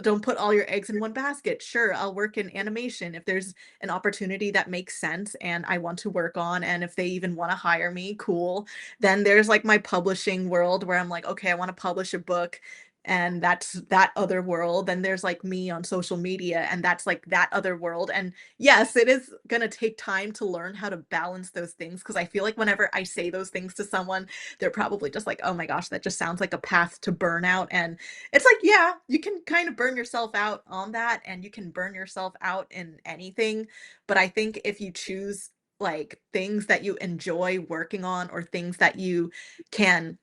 don't put all your eggs in one basket. Sure, I'll work in animation if there's an opportunity that makes sense and I want to work on, and if they even want to hire me, cool. Then there's like my publishing world where I'm like, okay, I want to publish a book, and that's that other world. Then there's like me on social media, and that's like that other world. And yes, it is going to take time to learn how to balance those things, because I feel like whenever I say those things to someone, they're probably just like, oh my gosh, that just sounds like a path to burnout. And it's like, yeah, you can kind of burn yourself out on that, and you can burn yourself out in anything. But I think if you choose like things that you enjoy working on, or things that you can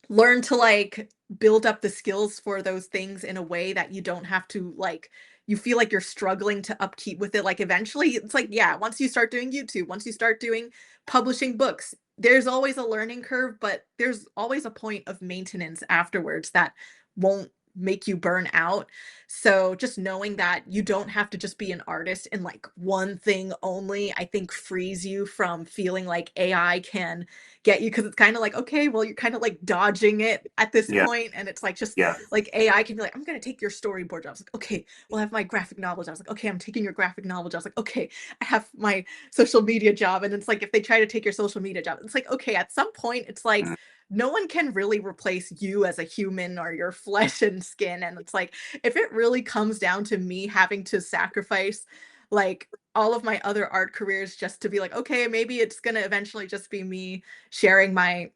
learn to like build up the skills for those things in a way that you don't have to like, you feel like you're struggling to upkeep with it, like eventually it's like, yeah, once you start doing YouTube, once you start doing publishing books, there's always a learning curve, but there's always a point of maintenance afterwards that won't make you burn out. So just knowing that you don't have to just be an artist in like one thing only, I think frees you from feeling like AI can get you, because it's kind of like, okay, well, you're kind of like dodging it at this Yeah, point, and it's like just yeah. like AI can be like, I'm gonna take your storyboard jobs. Like, okay, well, I have my graphic novel jobs. Like, okay, I'm taking your graphic novel jobs. Like, okay, I have my social media job. And it's like if they try to take your social media job, it's like, okay, at some point, it's like Mm. no one can really replace you as a human or your flesh and skin. And it's like, if it really comes down to me having to sacrifice like all of my other art careers just to be like, okay, maybe it's gonna eventually just be me sharing my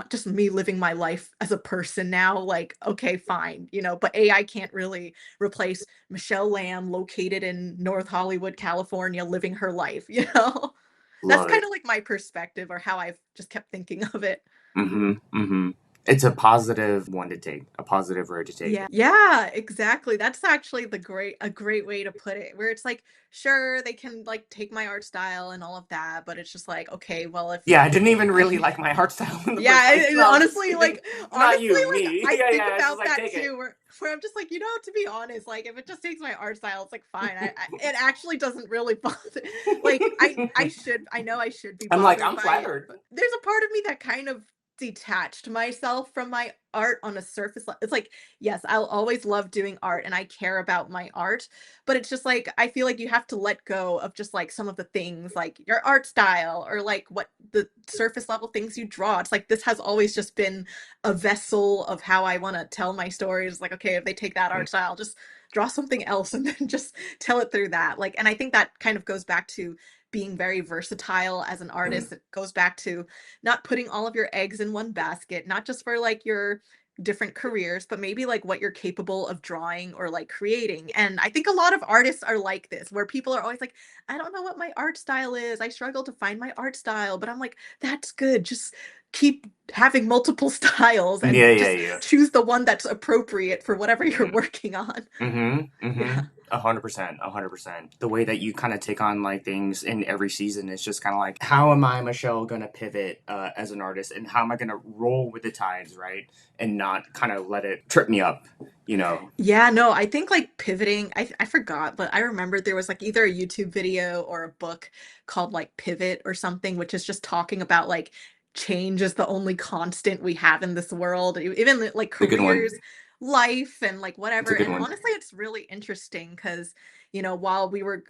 just me living my life as a person now, like, okay, fine, but AI can't really replace Michelle Lam located in North Hollywood, California, living her life, you know? That's Love kind it. of like my perspective or how I've just kept thinking of it. It's a positive one to take, a positive road to take. Yeah. Yeah, exactly. That's actually a great way to put it, where it's like, sure, they can like take my art style and all of that, but it's just like, okay, well, if Yeah, I didn't even I really like my art style in the yeah, first place. No, I'm just honestly, kidding. like Not honestly, you, like me. I Yeah, think yeah. It's just about like that take it. too, where I'm just like, to be honest, like if it just takes my art style, it's like fine. It actually doesn't really bother. Like I know I should be I'm like, bothered I'm by it, flattered. but there's a part of me that kind of detached myself from my art on a surface It's like, yes, I'll always love doing art and I care about my art, but it's just like I feel like you have to let go of just like some of the things like your art style or like what the surface level things you draw. It's like this has always just been a vessel of how I want to tell my stories. Like, okay, if they take that art style, just draw something else and then just tell it through that. Like, and I think that kind of goes back to being very versatile as an Mm-hmm. artist. It goes back to not putting all of your eggs in one basket, not just for like your different careers, but maybe like what you're capable of drawing or like creating. And I think a lot of artists are like this, where people are always like, I don't know what my art style is. I struggle to find my art style, but I'm like, that's good. Just keep having multiple styles and Yeah, yeah, just yeah. choose the one that's appropriate for whatever you're Mm-hmm. working on. Yeah. 100%, 100%. The way that you kind of take on like things in every season is just kind of like, how am I, Michelle, gonna pivot as an artist, and how am I gonna roll with the tides, right, and not kind of let it trip me up, you know? Yeah, no, I think like pivoting, I forgot, but I remember there was like either a YouTube video or a book called like Pivot or something, which is just talking about like change is the only constant we have in this world, even like It's a good one. careers, life, and like It's whatever. a good And one. honestly, it's really interesting because,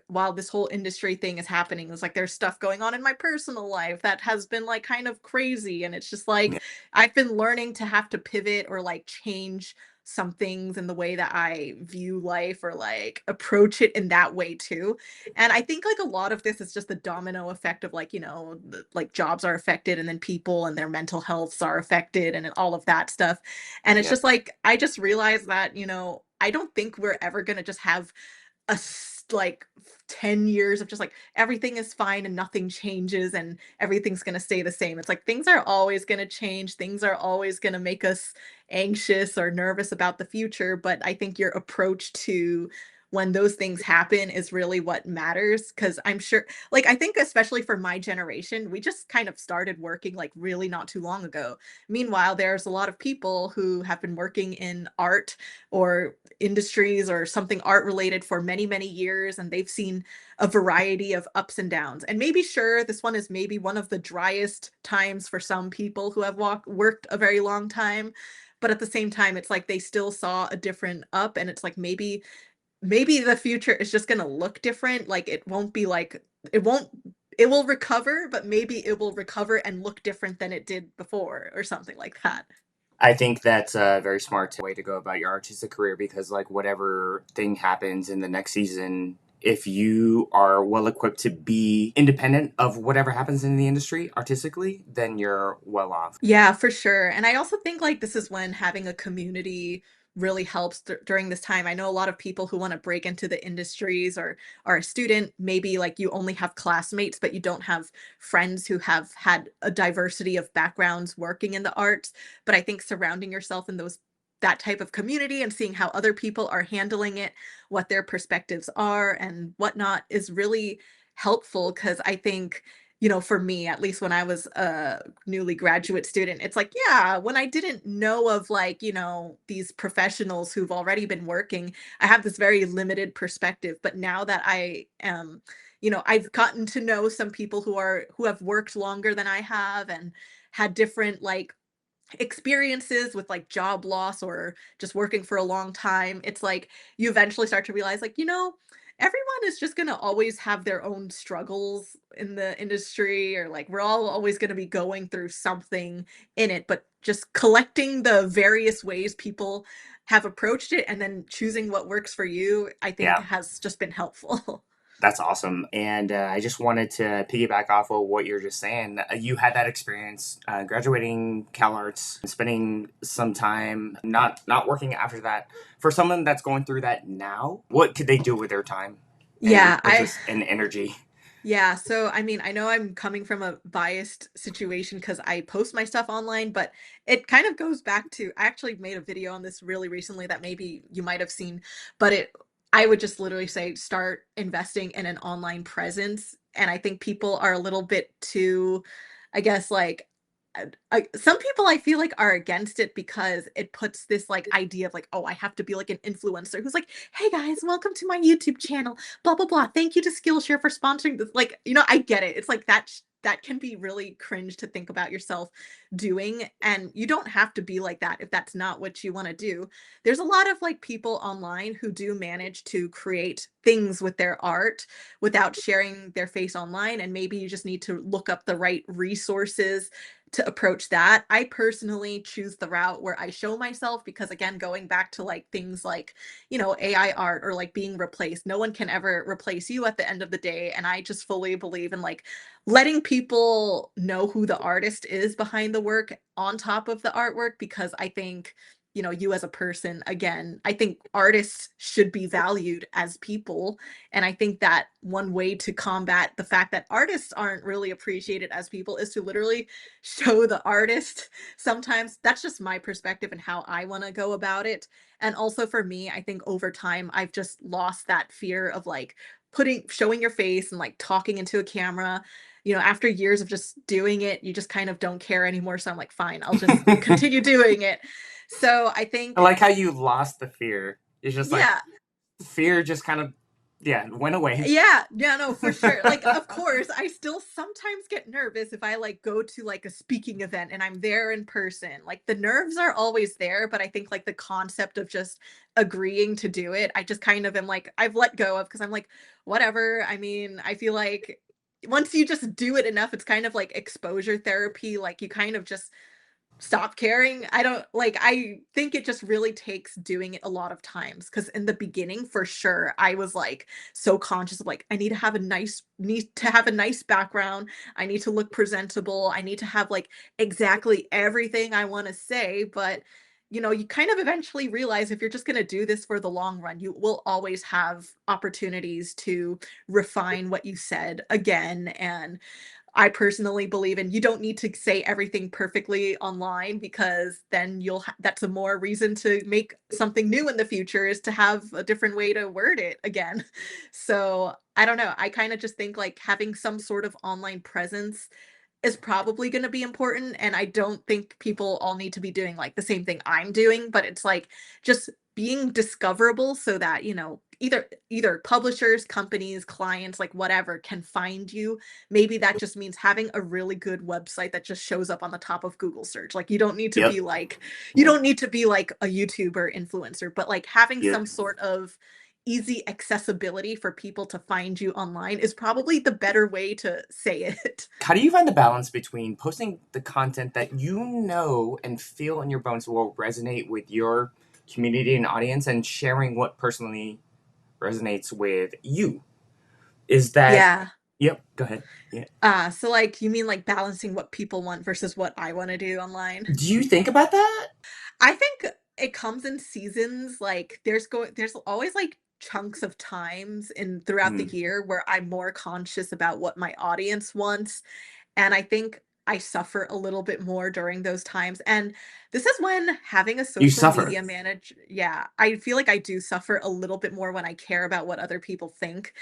while this whole industry thing is happening, it's like there's stuff going on in my personal life that has been like kind of crazy. And it's just like Yeah, I've been learning to have to pivot or like change some things in the way that I view life or like approach it in that way too. And I think like a lot of this is just the domino effect of like, like jobs are affected and then people and their mental healths are affected and all of that stuff. And it's yeah, just like I just realized that, I don't think we're ever going to just have like 10 years of just like everything is fine and nothing changes and everything's going to stay the same. It's like things are always going to change. Things are always going to make us anxious or nervous about the future. But I think your approach to when those things happen is really what matters. Cause I'm sure, like, I think especially for my generation, we just kind of started working like really not too long ago. Meanwhile, there's a lot of people who have been working in art or industries or something art related for many, many years, and they've seen a variety of ups and downs. And maybe, sure, this one is maybe one of the driest times for some people who have worked a very long time. But at the same time, it's like they still saw a different up, and it's like maybe the future is just gonna look different. Like it won't be like it won't it will recover, but maybe it will recover and look different than it did before or something like that. I think that's a very smart way to go about your artistic career, because like whatever thing happens in the next season, if you are well equipped to be independent of whatever happens in the industry artistically, then you're well off. Yeah, for sure. And I also think like this is when having a community really helps during this time. I know a lot of people who want to break into the industries or are a student, maybe like you only have classmates, but you don't have friends who have had a diversity of backgrounds working in the arts. But I think surrounding yourself in that type of community and seeing how other people are handling it, what their perspectives are and whatnot is really helpful because I think for me, at least when I was a newly graduate student, it's like, yeah, when I didn't know of like, these professionals who've already been working, I have this very limited perspective. But now that I am, I've gotten to know some people who have worked longer than I have and had different like experiences with like job loss or just working for a long time, it's like you eventually start to realize like, everyone is just going to always have their own struggles in the industry or like we're all always going to be going through something in it, but just collecting the various ways people have approached it and then choosing what works for you, I think Yeah. has just been helpful. That's awesome. And I just wanted to piggyback off of what you're just saying. You had that experience graduating Cal Arts, spending some time not working after that. For someone that's going through that now, what could they do with their time and Yeah, resources and energy? yeah, so I mean, I know I'm coming from a biased situation because I post my stuff online, but it kind of goes back to I actually made a video on this really recently that maybe you might have seen, but it I would just literally say start investing in an online presence. And I think people are a little bit too, I guess, like some people I feel like are against it because it puts this like idea of like, oh, I have to be like an influencer who's like, hey guys, welcome to my YouTube channel, blah blah blah. Thank you to Skillshare for sponsoring this. Like, I get it. It's like that can be really cringe to think about yourself doing, and you don't have to be like that if that's not what you want to do. There's a lot of like people online who do manage to create things with their art without sharing their face online, and maybe you just need to look up the right resources to approach that. I personally choose the route where I show myself because again, going back to like things like, AI art or like being replaced, no one can ever replace you at the end of the day. And I just fully believe in like letting people know who the artist is behind the work on top of the artwork because I think you as a person, again, I think artists should be valued as people. And I think that one way to combat the fact that artists aren't really appreciated as people is to literally show the artist. Sometimes that's just my perspective and how I want to go about it. And also for me, I think over time I've just lost that fear of like showing your face and like talking into a camera. After years of just doing it, you just kind of don't care anymore. So I'm like, fine, I'll just continue doing it. So I I think, like how you lost the fear. It's just like yeah, fear just kind of, yeah, went away. yeah, yeah, no, for sure. Like, of course, I still sometimes get nervous if I like go to like a speaking event and I'm there in person. Like the nerves are always there, but I think like the concept of just agreeing to do it, I just kind of am like I've let go of because I'm like, whatever. I mean, I feel like once you just do it enough, it's kind of like exposure therapy. Like you kind of just stop caring. I don't like I think it just really takes doing it a lot of times because in the beginning for sure I was like so conscious of like I need to have a nice background. I need to look presentable. I need to have like exactly everything I want to say, but you kind of eventually realize if you're just going to do this for the long run, you will always have opportunities to refine what you said again. And I personally believe in you don't need to say everything perfectly online because then that's a more reason to make something new in the future is to have a different way to word it again. So I don't know. I kind of just think like having some sort of online presence is probably going to be important. And I don't think people all need to be doing like the same thing I'm doing, but it's like just being discoverable so that, either publishers, companies, clients, like whatever can find you. Maybe that just means having a really good website that just shows up on the top of Google search. Like Yep. you Yep. don't need to be like a YouTuber influencer, but like having Yep. some sort of easy accessibility for people to find you online is probably the better way to say it. How do you find the balance between posting the content that you know and feel in your bones will resonate with your community and audience and sharing what personally resonates with you? Is that, Yeah. yep, go ahead. Yeah. So like you mean like balancing what people want versus what I want to do online? Do you think about that? I think it comes in seasons. Like there's always like chunks of times in throughout the Mm. year where I'm more conscious about what my audience wants. And I think I suffer a little bit more during those times. And this is when having a You social suffer. media manager, yeah, I feel like I do suffer a little bit more when I care about what other people think.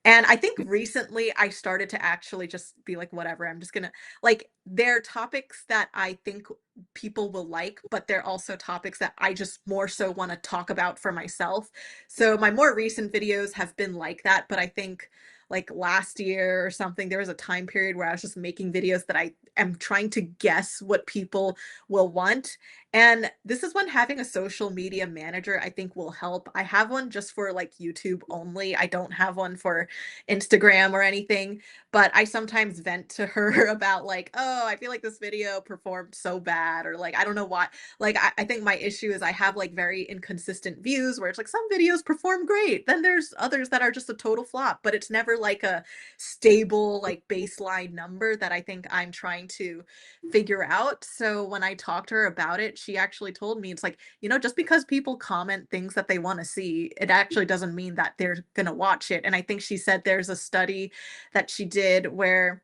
And I think recently I started to actually just be like, whatever, I'm just gonna like, they're topics that I think people will like, but they're also topics that I just more so want to talk about for myself. So my more recent videos have been like that, but I think like last year or something, there was a time period where I was just making videos that I am trying to guess what people will want. And this is when having a social media manager I think will help. I have one just for like YouTube only. I don't have one for Instagram or anything, but I sometimes vent to her about like, oh, I feel like this video performed so bad, or like, I don't know why. Like, I think my issue is I have like very inconsistent views where it's like some videos perform great. Then there's others that are just a total flop, but it's never like a stable, like baseline number that I think I'm trying to figure out. So when I talked to her about it, she actually told me it's like, just because people comment things that they want to see, it actually doesn't mean that they're going to watch it. And I think she said there's a study that she did where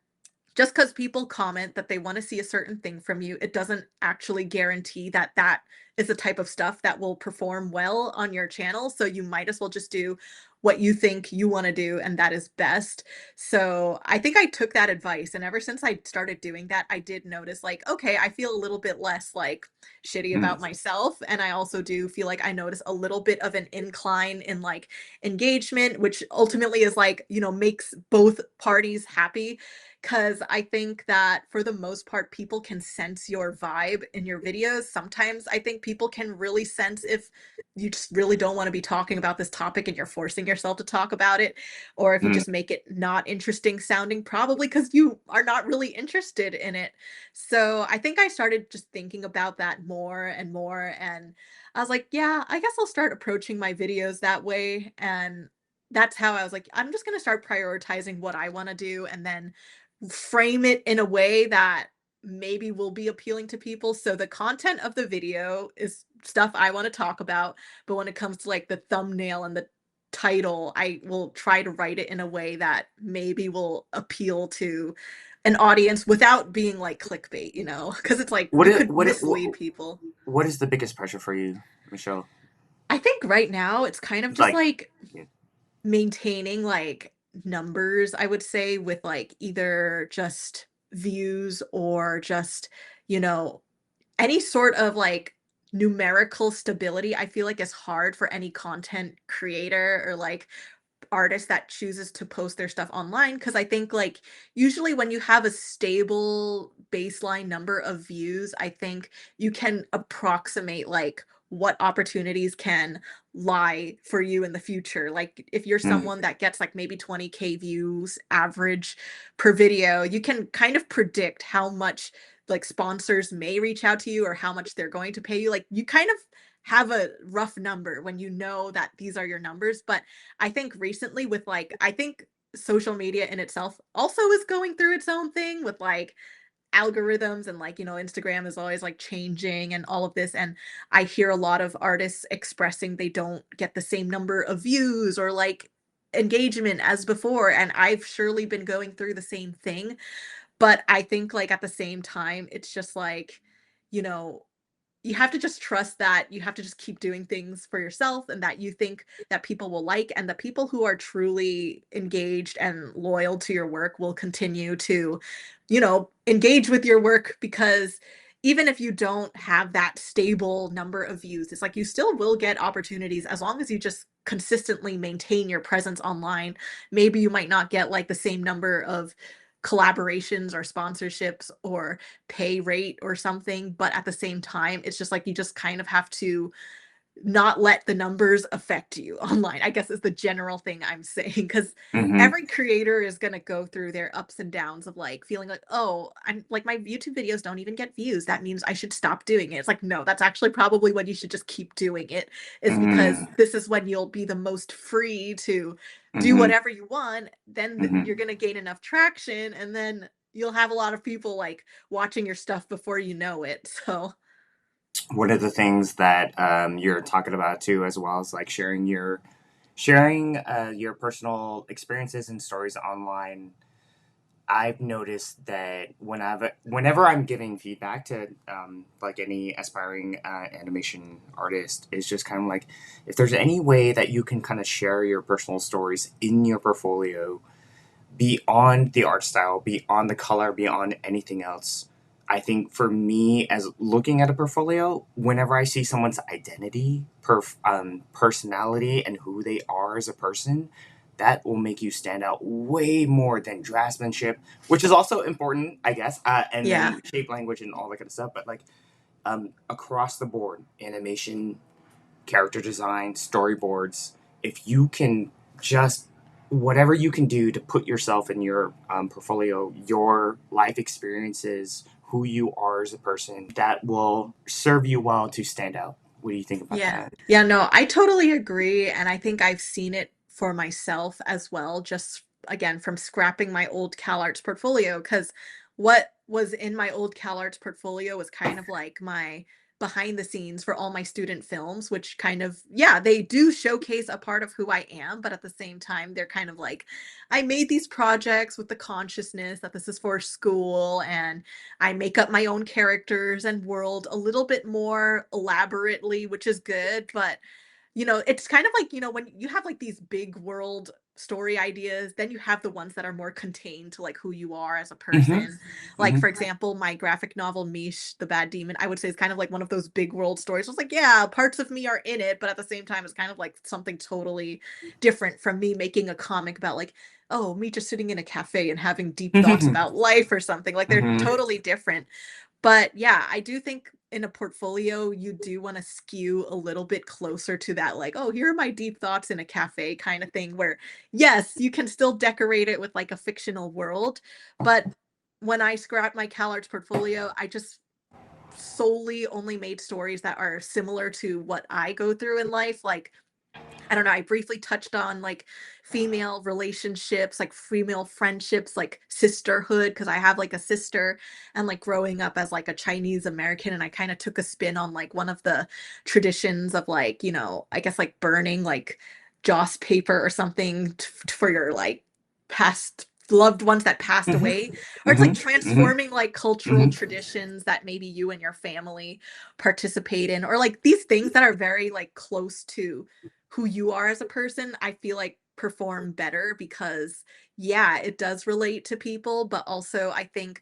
just because people comment that they want to see a certain thing from you, it doesn't actually guarantee that that is the type of stuff that will perform well on your channel. So you might as well just do what you think you want to do, and that is best. So I think I took that advice. And ever since I started doing that, I did notice like, okay, I feel a little bit less like shitty Mm, about myself. And I also do feel like I notice a little bit of an incline in like engagement, which ultimately is like, makes both parties happy. Cause I think that for the most part, people can sense your vibe in your videos. Sometimes I think people can really sense if you just really don't want to be talking about this topic and you're forcing yourself to talk about it, or if you mm. just make it not interesting sounding, probably because you are not really interested in it. So I think I started just thinking about that more and more. And I was like, yeah, I guess I'll start approaching my videos that way. And that's how I was like, I'm just going to start prioritizing what I want to do and then frame it in a way that maybe will be appealing to people. So the content of the video is stuff I want to talk about, but when it comes to like the thumbnail and the title, I will try to write it in a way that maybe will appeal to an audience without being like clickbait, because it's like What you is, could mislead people. what is the biggest pressure for you, Michelle? I think right now it's kind of just Like, like yeah. maintaining, like, numbers, I would say, with, like, either just views or just, you know, any sort of, like, numerical stability, I feel like is hard for any content creator or, like, artist that chooses to post their stuff online. Because I think, like, usually when you have a stable baseline number of views, I think you can approximate, like, what opportunities can lie for you in the future. Like, if you're Mm, someone that gets, like, maybe 20K views average per video, you can kind of predict how much, like, sponsors may reach out to you or how much they're going to pay you. Like, you kind of have a rough number when you know that these are your numbers. But I think recently with like I think social media in itself also is going through its own thing with like algorithms and like, Instagram is always like changing and all of this. And I hear a lot of artists expressing they don't get the same number of views or like engagement as before. And I've surely been going through the same thing. But I think like at the same time, it's just like, you know, you have to just trust that you have to just keep doing things for yourself and that you think that people will like, and the people who are truly engaged and loyal to your work will continue to, engage with your work. Because even if you don't have that stable number of views, it's like you still will get opportunities as long as you just consistently maintain your presence online. Maybe you might not get like the same number of collaborations or sponsorships or pay rate or something, but at the same time, it's just like you just kind of have to not let the numbers affect you online, I guess is the general thing I'm saying. Because mm-hmm, every creator is going to go through their ups and downs of like feeling like, oh, I'm like my YouTube videos don't even get views. That means I should stop doing it. It's like, no, that's actually probably when you should just keep doing it, is because mm, this is when you'll be the most free to do mm-hmm, whatever you want. Then mm-hmm. you're going to gain enough traction, and then you'll have a lot of people like watching your stuff before you know it. So One of the things that you're talking about too, as well as like sharing your personal experiences and stories online. I've noticed that whenever I'm giving feedback to like any aspiring animation artist, it's just kind of like if there's any way that you can kind of share your personal stories in your portfolio beyond the art style, beyond the color, beyond anything else. I think for me, as looking at a portfolio, whenever I see someone's identity, personality, and who they are as a person, that will make you stand out way more than draftsmanship, which is also important, I guess, and Yeah. then shape language and all that kind of stuff. But like across the board, animation, character design, storyboards, if you can just whatever you can do to put yourself in your portfolio, your life experiences, who you are as a person, that will serve you well to stand out. What do you think about Yeah. that? Yeah, no, I totally agree, and I think I've seen it for myself as well, just again from scrapping my old CalArts portfolio. Because what was in my old CalArts portfolio was kind of like my behind the scenes for all my student films, which kind of, yeah, they do showcase a part of who I am, but at the same time, they're kind of like, I made these projects with the consciousness that this is for school, and I make up my own characters and world a little bit more elaborately, which is good, but it's kind of like, when you have like these big world story ideas, then you have the ones that are more contained to like who you are as a Mm-hmm. person. Like, Mm-hmm. for example, my graphic novel, Mish, the Bad Demon, I would say is kind of like one of those big world stories. It's like, yeah, parts of me are in it, but at the same time, it's kind of like something totally different from me making a comic about like, oh, me just sitting in a cafe and having deep thoughts Mm-hmm. about life or something. Like, they're Mm-hmm. totally different. But yeah, I do think in a portfolio, you do wanna skew a little bit closer to that, like, "Oh, here are my deep thoughts in a cafe," kinda thing where, yes, you can still decorate it with, like, a fictional world, but when I scrapped my CalArts portfolio, I just solely only made stories that are similar to what I go through in life, like, I don't know, I briefly touched on like female relationships, like female friendships, like sisterhood, because I have like a sister, and like growing up as like a Chinese American, and I kind of took a spin on like one of the traditions of like, I guess like burning like joss paper or something for your like past loved ones that passed away, or it's like Mm-hmm. transforming like cultural Mm-hmm. traditions that maybe you and your family participate in, or like these things that are very like close to who you are as a person, I feel like perform better because, yeah, it does relate to people, but also I think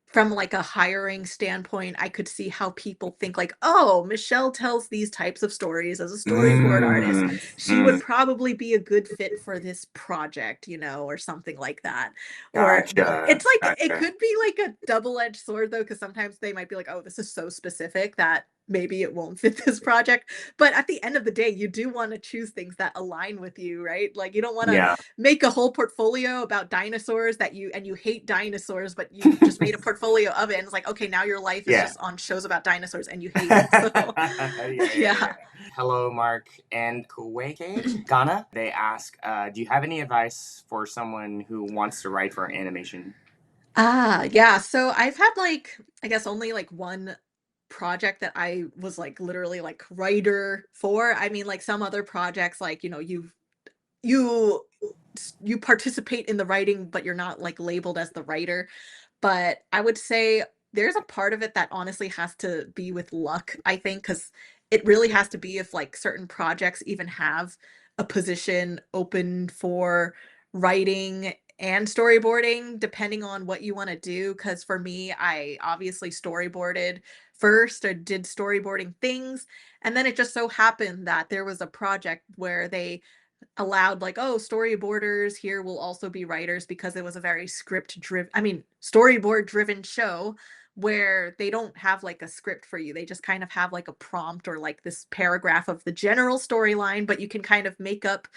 from like a hiring standpoint, I could see how people think like, "Oh, Michelle tells these types of stories as a storyboard artist. She would Mm-hmm. probably be a good fit for this project," or something like that. Or Gotcha. it's like it Gotcha. could be like a double-edged sword though, because sometimes they might be like, "Oh, this is so specific that maybe it won't fit this project." But at the end of the day, you do want to choose things that align with you, right? Like you don't want to Yeah. make a whole portfolio about dinosaurs that you hate dinosaurs, but you just made a portfolio of it, and it's like, okay, now your life is Yeah. just on shows about dinosaurs and you hate it. So Yeah, yeah, yeah. yeah. Hello, Mark and Kuwait, Ghana. They ask, do you have any advice for someone who wants to write for animation? Yeah. So I've had like, I guess only like one project that I was like literally like writer for. I mean, like some other projects, like, you you participate in the writing, but you're not like labeled as the writer. But I would say there's a part of it that honestly has to be with luck, I think, because it really has to be if like certain projects even have a position open for writing and storyboarding, depending on what you want to do. Because for me, I obviously storyboarded first or did storyboarding things. And then it just so happened that there was a project where they allowed like, oh, storyboarders here will also be writers because it was a very script driven, I mean, storyboard driven show where they don't have like a script for you. They just kind of have like a prompt or like this paragraph of the general storyline, but you can kind of make up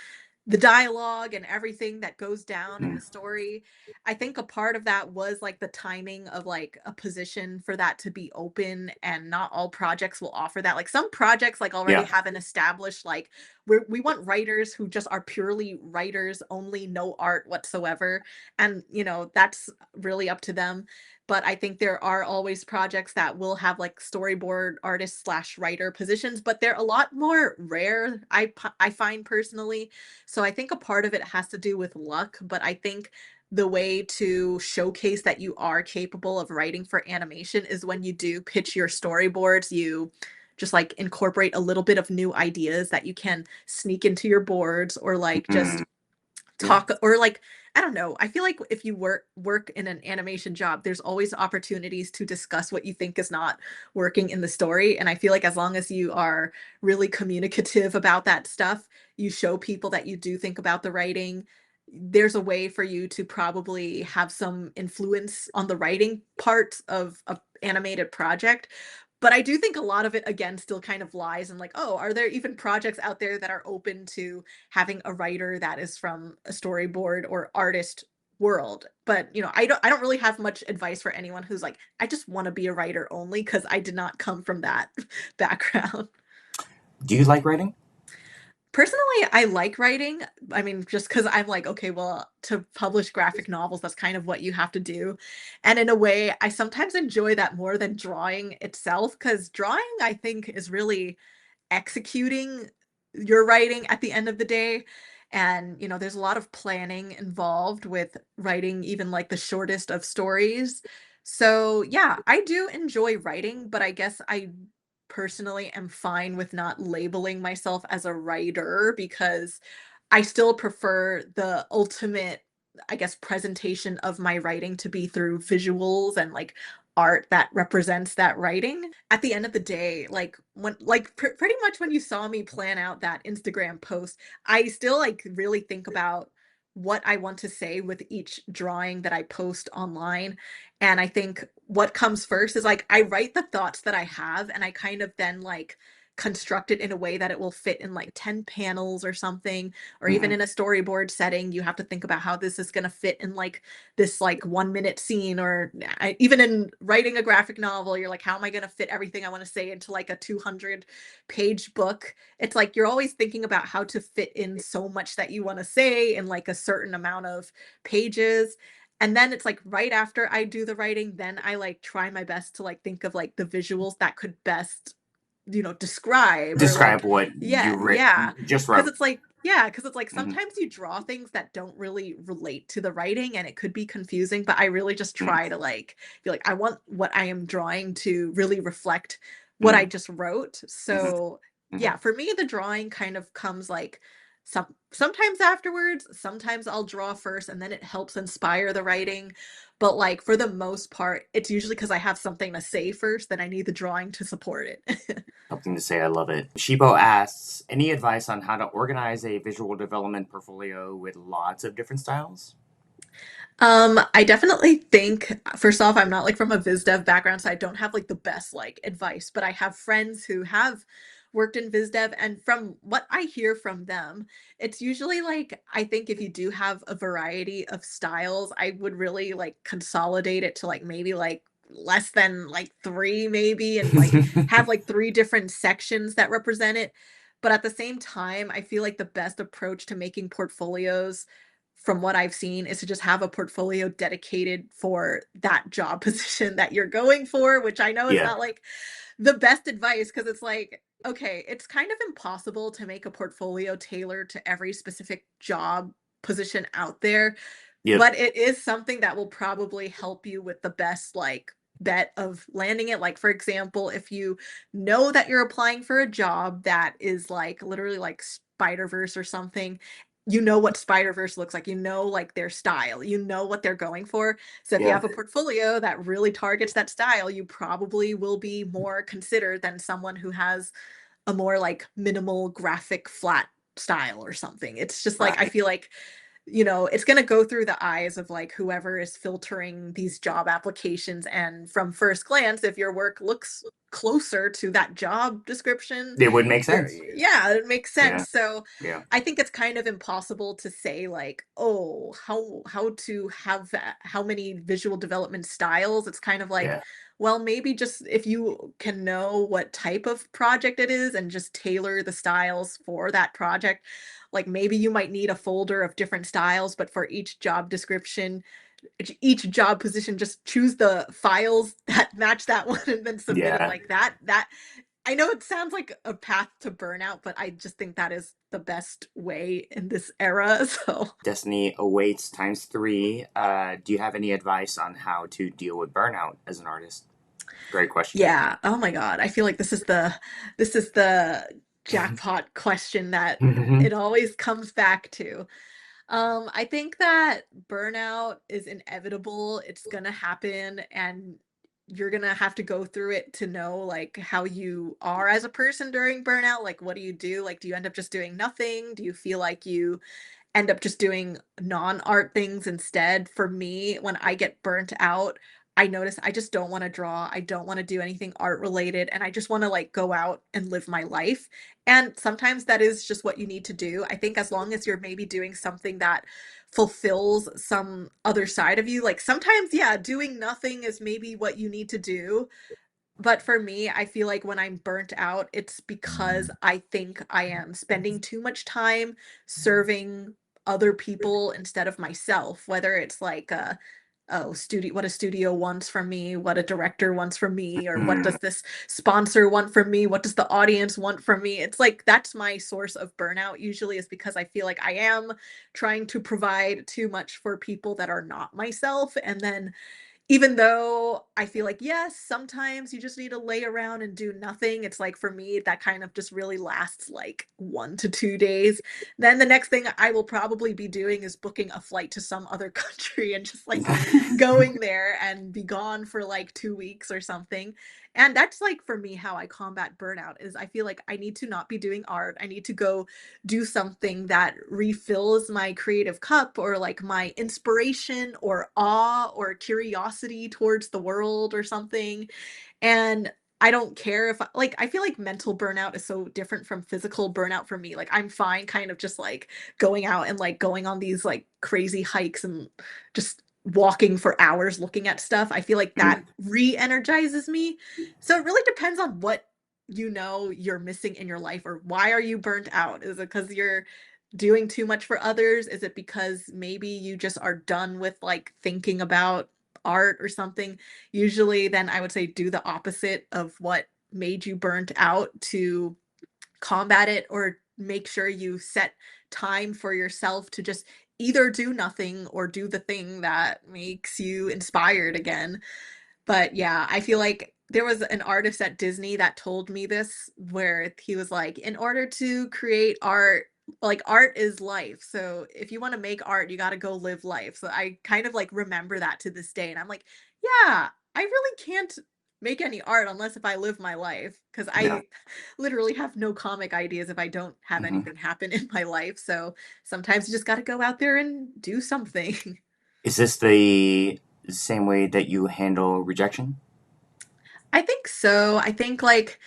the dialogue and everything that goes down in Mm, the story. I think a part of that was like the timing of like a position for that to be open, and not all projects will offer that. Like some projects like already yeah. have an established like we want writers who just are purely writers only, no art whatsoever. And that's really up to them. But I think there are always projects that will have like storyboard artist slash writer positions, but they're a lot more rare, I find personally. So I think a part of it has to do with luck, but I think the way to showcase that you are capable of writing for animation is when you do pitch your storyboards, you just like incorporate a little bit of new ideas that you can sneak into your boards, or like Mm, just yeah. talk, or like, I don't know, I feel like if you work in an animation job, there's always opportunities to discuss what you think is not working in the story, and I feel like as long as you are really communicative about that stuff, you show people that you do think about the writing, there's a way for you to probably have some influence on the writing part of a animated project. But I do think a lot of it, again, still kind of lies in like, oh, are there even projects out there that are open to having a writer that is from a storyboard or artist world? But, I don't really have much advice for anyone who's like, I just want to be a writer only because I did not come from that background. Do you like writing? Personally, I like writing. I mean, just because 'cause I'm like, okay, well, to publish graphic novels, that's kind of what you have to do. And in a way, I sometimes enjoy that more than drawing itself. Because drawing, I think, is really executing your writing at the end of the day. And, there's a lot of planning involved with writing even, like, the shortest of stories. So, yeah, I do enjoy writing, but I guess I personally am fine with not labeling myself as a writer because I still prefer the ultimate, I guess, presentation of my writing to be through visuals and like art that represents that writing. At the end of the day, like pretty much when you saw me plan out that Instagram post, I still like really think about what I want to say with each drawing that I post online. And I think what comes first is like I write the thoughts that I have and I kind of then like construct it in a way that it will fit in like 10 panels or something, or even Hmm. in a storyboard setting you have to think about how this is going to fit in like this like 1 minute scene, or even in writing a graphic novel you're like, how am I going to fit everything I want to say into like a 200-page book? It's like you're always thinking about how to fit in so much that you want to say in like a certain amount of pages. And then it's like right after I do the writing, then I like try my best to like think of like the visuals that could best, describe or Describe like, what yeah, you yeah. just Because wrote. it's like, yeah, because it's like Hmm. sometimes you draw things that don't really relate to the writing and it could be confusing, but I really just try to like be like, I want what I am drawing to really reflect what I Hmm. just wrote. Hmm. So Hmm. yeah, for me, the drawing kind of comes like sometimes afterwards, sometimes I'll draw first and then it helps inspire the writing. But like for the most part, it's usually because I have something to say first, then I need the drawing to support it. Something to say, I love it. Shibo asks, any advice on how to organize a visual development portfolio with lots of different styles? I definitely think, first off, I'm not like from a biz dev background, so I don't have like the best like advice, but I have friends who have worked in biz dev, and from what I hear from them, it's usually like I think if you do have a variety of styles, I would really like consolidate it to like maybe like less than like three maybe, and like have like three different sections that represent it. But at the same time, I feel like the best approach to making portfolios from what I've seen is to just have a portfolio dedicated for that job position that you're going for, which I know is Yeah. not like the best advice because it's like, okay, it's kind of impossible to make a portfolio tailored to every specific job position out there, Yep. but it is something that will probably help you with the best like bet of landing it. Like for example, if you know that you're applying for a job that is like literally like Spider-Verse or something, you know what Spider-Verse looks like, like their style, what they're going for. So if you Yeah. have a portfolio that really targets that style, you probably will be more considered than someone who has a more like minimal graphic flat style or something. It's just like I Right. feel like it's going to go through the eyes of like whoever is filtering these job applications. And from first glance, if your work looks closer to that job description, It would make you're, sense. yeah, it makes Yeah. sense. So Yeah. I think it's kind of impossible to say like, oh, how to have how many visual development styles. It's kind of like, Yeah. well, maybe just if you can know what type of project it is and just tailor the styles for that project, like maybe you might need a folder of different styles, but for each job description, each job position, just choose the files that match that one and then submit it Yeah. like that. That I know it sounds like a path to burnout, but I just think that is the best way in this era. So Destiny awaits times three. Do you have any advice on how to deal with burnout as an artist? Great question. yeah. Oh my God. I feel like this is the jackpot question that Hmm. it always comes back to. I think that burnout is inevitable. It's gonna happen, and you're gonna have to go through it to know like how you are as a person during burnout. Like, what do you do? Like, do you end up just doing nothing? Do you feel like you end up just doing non-art things instead? For me, when I get burnt out, I notice I just don't wanna draw, I don't wanna do anything art related, and I just wanna, like, go out and live my life, and sometimes that is just what you need to do. I think as long as you're maybe doing something that fulfills some other side of you, like, sometimes, yeah, doing nothing is maybe what you need to do, but for me, I feel like when I'm burnt out, it's because I think I am spending too much time serving other people instead of myself, whether it's like oh, studio what a studio wants from me, what a director wants from me, or what Mm. does this sponsor want from me, what does the audience want from me? It's like that's my source of burnout usually is because I feel like I am trying to provide too much for people that are not myself, and then even though I feel like, yes, sometimes you just need to lay around and do nothing, it's like for me, that kind of just really lasts like 1 to 2 days. Then the next thing I will probably be doing is booking a flight to some other country and just like going there and be gone for like 2 weeks or something. And that's like for me how I combat burnout is I feel like I need to not be doing art. I need to go do something that refills my creative cup or like my inspiration or awe or curiosity towards the world or something. And I don't care if like I feel like mental burnout is so different from physical burnout for me. Like I'm fine kind of just like going out and like going on these like crazy hikes and just walking for hours looking at stuff. I feel like that Mm. re-energizes me. So it really depends on what you know you're missing in your life or why are you burnt out? Is it because you're doing too much for others? Is it because maybe you just are done with like thinking about art or something? Usually, then I would say do the opposite of what made you burnt out to combat it or make sure you set time for yourself to just either do nothing or do the thing that makes you inspired again. But yeah, I feel like there was an artist at Disney that told me this, where he was like, "In order to create art, like art is life. So if you want to make art, you got to go live life." So I kind of like remember that to this day. And I'm like, yeah, I really can't make any art unless if I live my life because Yeah. I literally have no comic ideas if I don't have Hmm. anything happen in my life. So sometimes you just got to go out there and do something. Is this the same way that you handle rejection? I think so. I think like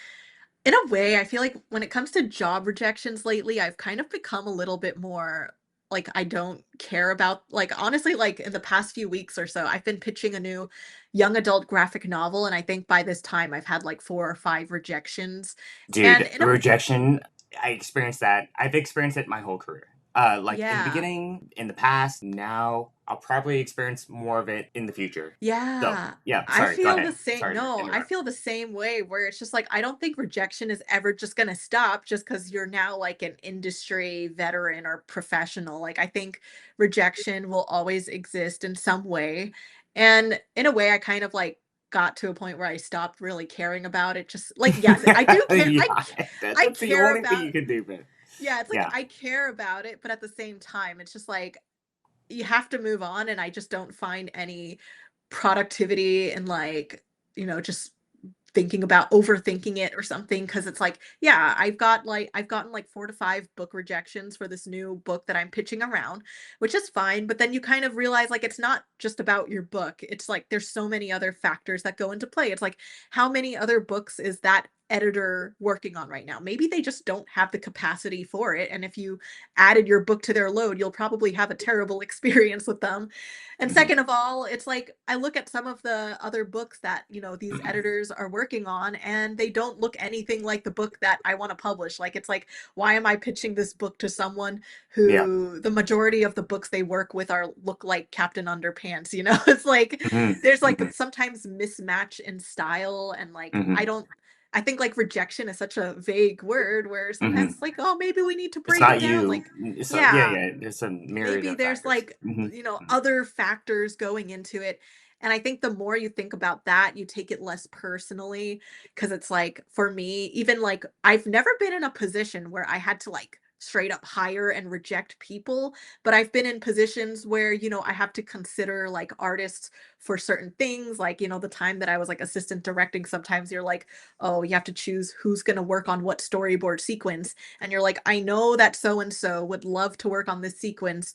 in a way, I feel like when it comes to job rejections lately, I've kind of become a little bit more like I don't care about like honestly like in the past few weeks or so, I've been pitching a new young adult graphic novel and I think by this time I've had like 4 or 5 rejections. And Dude, in a rejection, I experienced that. I've experienced it my whole career. Like in the yeah. beginning, in the past, now I'll probably experience more of it in the future. So, Yeah. yeah, I sorry, go feel the ahead. same Sorry to no, I interrupt. feel the same way where it's just like I don't think rejection is ever just gonna stop just because 'cause you're now like an industry veteran or professional. Like I think rejection will always exist in some way. And in a way I kind of like got to a point where I stopped really caring about it. Just like yes, I do care. Yeah, I that's the care only thing about you can do, man. yeah, it's like Yeah. I care about it, but at the same time, it's just like you have to move on and I just don't find any productivity and like, just thinking about overthinking it or something because it's like, yeah, I've gotten like 4 to 5 book rejections for this new book that I'm pitching around, which is fine, but then you kind of realize like it's not just about your book. It's like there's so many other factors that go into play. It's like how many other books is that editor working on right now? Maybe they just don't have the capacity for it, and if you added your book to their load, you'll probably have a terrible experience with them. And Mhm. second of all, it's like I look at some of the other books that, these editors are working on and they don't look anything like the book that I want to publish. Like it's like, why am I pitching this book to someone Yeah. who the majority of the books they work with are look like Captain Underpants, you know? It's like Mhm. there's like Mhm. sometimes mismatch in style and like Mhm. I think like rejection is such a vague word where sometimes Mhm. it's like, oh, maybe we need to It's break it not down. you. Like, It's not, yeah, yeah, yeah. There's a myriad maybe of there's factors. like Mhm. Mhm. other factors going into it, and I think the more you think about that you take it less personally because it's like for me even like I've never been in a position where I had to like straight up hire and reject people, but I've been in positions where, I have to consider like artists for certain things. Like, the time that I was like assistant directing, sometimes you're like, oh, you have to choose who's going to work on what storyboard sequence. And you're like, I know that so and so would love to work on this sequence,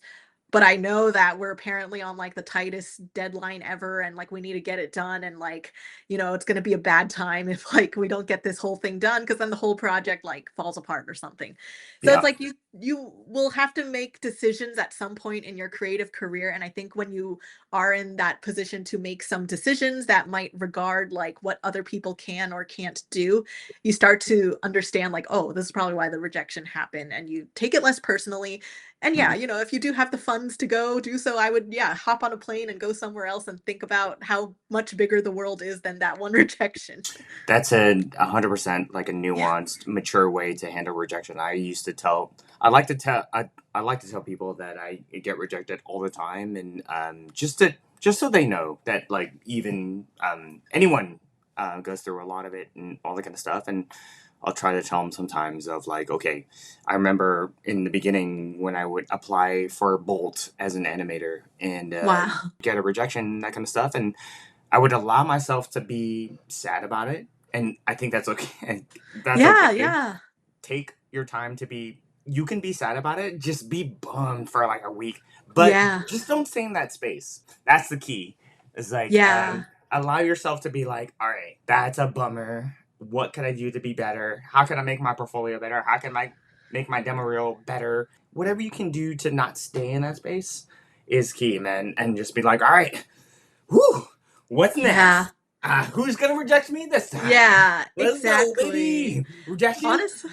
but I know that we're apparently on like the tightest deadline ever and like we need to get it done, and like, it's going to be a bad time if like we don't get this whole thing done, because then the whole project like falls apart or something. So it's Yeah. like you will have to make decisions at some point in your creative career, and I think when you are in that position to make some decisions that might regard like what other people can or can't do, you start to understand like, oh, this is probably why the rejection happened, and you take it less personally. And yeah, Mhm. if you do have the funds to go do so, I would, yeah, hop on a plane and go somewhere else and think about how much bigger the world is than that one rejection. That's a 100% like a Yeah. nuanced, mature way to handle rejection. I like to tell, I like to tell people that I get rejected all the time, and just so they know that like even anyone goes through a lot of it and all that kind of stuff. And I'll try to tell them sometimes of like, okay, I remember in the beginning when I would apply for Bolt as an animator and Wow. get a rejection, that kind of stuff, and I would allow myself to be sad about it, and I think that's okay. That's Yeah, okay. yeah. Take your time to be. You can be sad about it. Just be bummed for like a week, but Yeah. just don't stay in that space. That's the key. It's like Yeah. allow yourself to be like, all right, that's a bummer. What can I do to be better? How can I make my portfolio better? How can I make my demo reel better? Whatever you can do to not stay in that space is key, man. And just be like, all right, whew, what's Yeah. next? Who's gonna reject me this time? Yeah, Let's go, exactly. baby. Rejection. Honest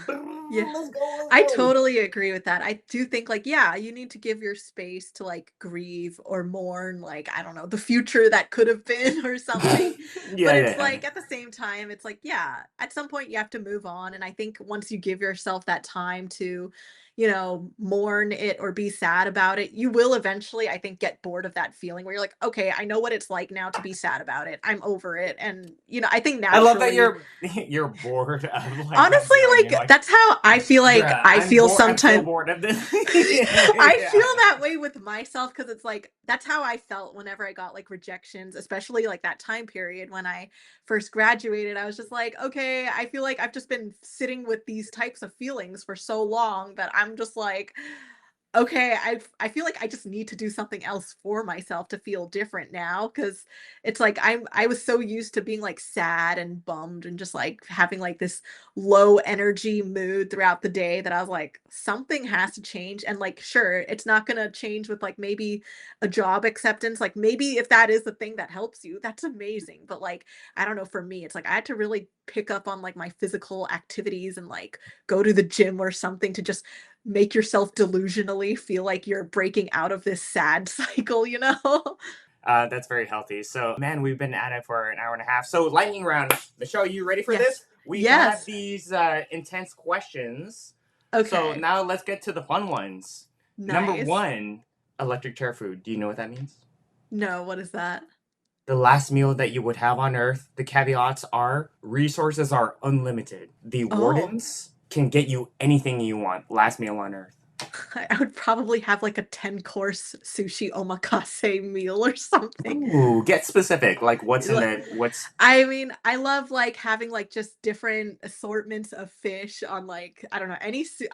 Yeah. Let's go. Let's I go. totally agree with that. I do think like, yeah, you need to give your space to like grieve or mourn, like, I don't know, the future that could have been or something. Yeah, But it's yeah. like at the same time, it's like, yeah, at some point you have to move on. And I think once you give yourself that time to, mourn it or be sad about it, you will eventually, I think, get bored of that feeling where you're like, okay, I know what it's like now to be sad about it. I'm over it. And, I think I love that naturally, you're bored of like that honestly, feeling. You're like, like, that's how I feel like bruh, I I'm feel bored. I'm so sometimes. bored of this. I feel Yeah. that way with myself because it's like that's how I felt whenever I got like rejections, especially like that time period when I first graduated. I was just like, okay, I feel like I've just been sitting with these types of feelings for so long that I'm just like, okay, I feel like I just need to do something else for myself to feel different now, because it's like I was so used to being like sad and bummed and just like having like this low energy mood throughout the day that I was like, something has to change. And like, sure, it's not gonna change with like maybe a job acceptance. Like maybe if that is the thing that helps you, that's amazing. But like, I don't know, for me, it's like I had to really pick up on like my physical activities and like go to the gym or something to just make yourself delusionally feel like you're breaking out of this sad cycle, you know? That's very healthy. So, man, we've been at it for an hour and a half. So, lightning round. Michelle, you ready for Yes. this? We got Yes. these intense questions. So, Okay. now let's get to the fun ones. Number Nice. one, electric chair food. Do you know what that means? No, what is that? The last meal that you would have on Earth. The caveats are resources are unlimited. The Oh, wardens can get you anything you want. Last meal on Earth. I would probably have like a 10-course sushi omakase meal or something. Ooh, get specific. Like, what's in Li- the what's I mean, I love like having like just different assortments of fish on like, I don't know,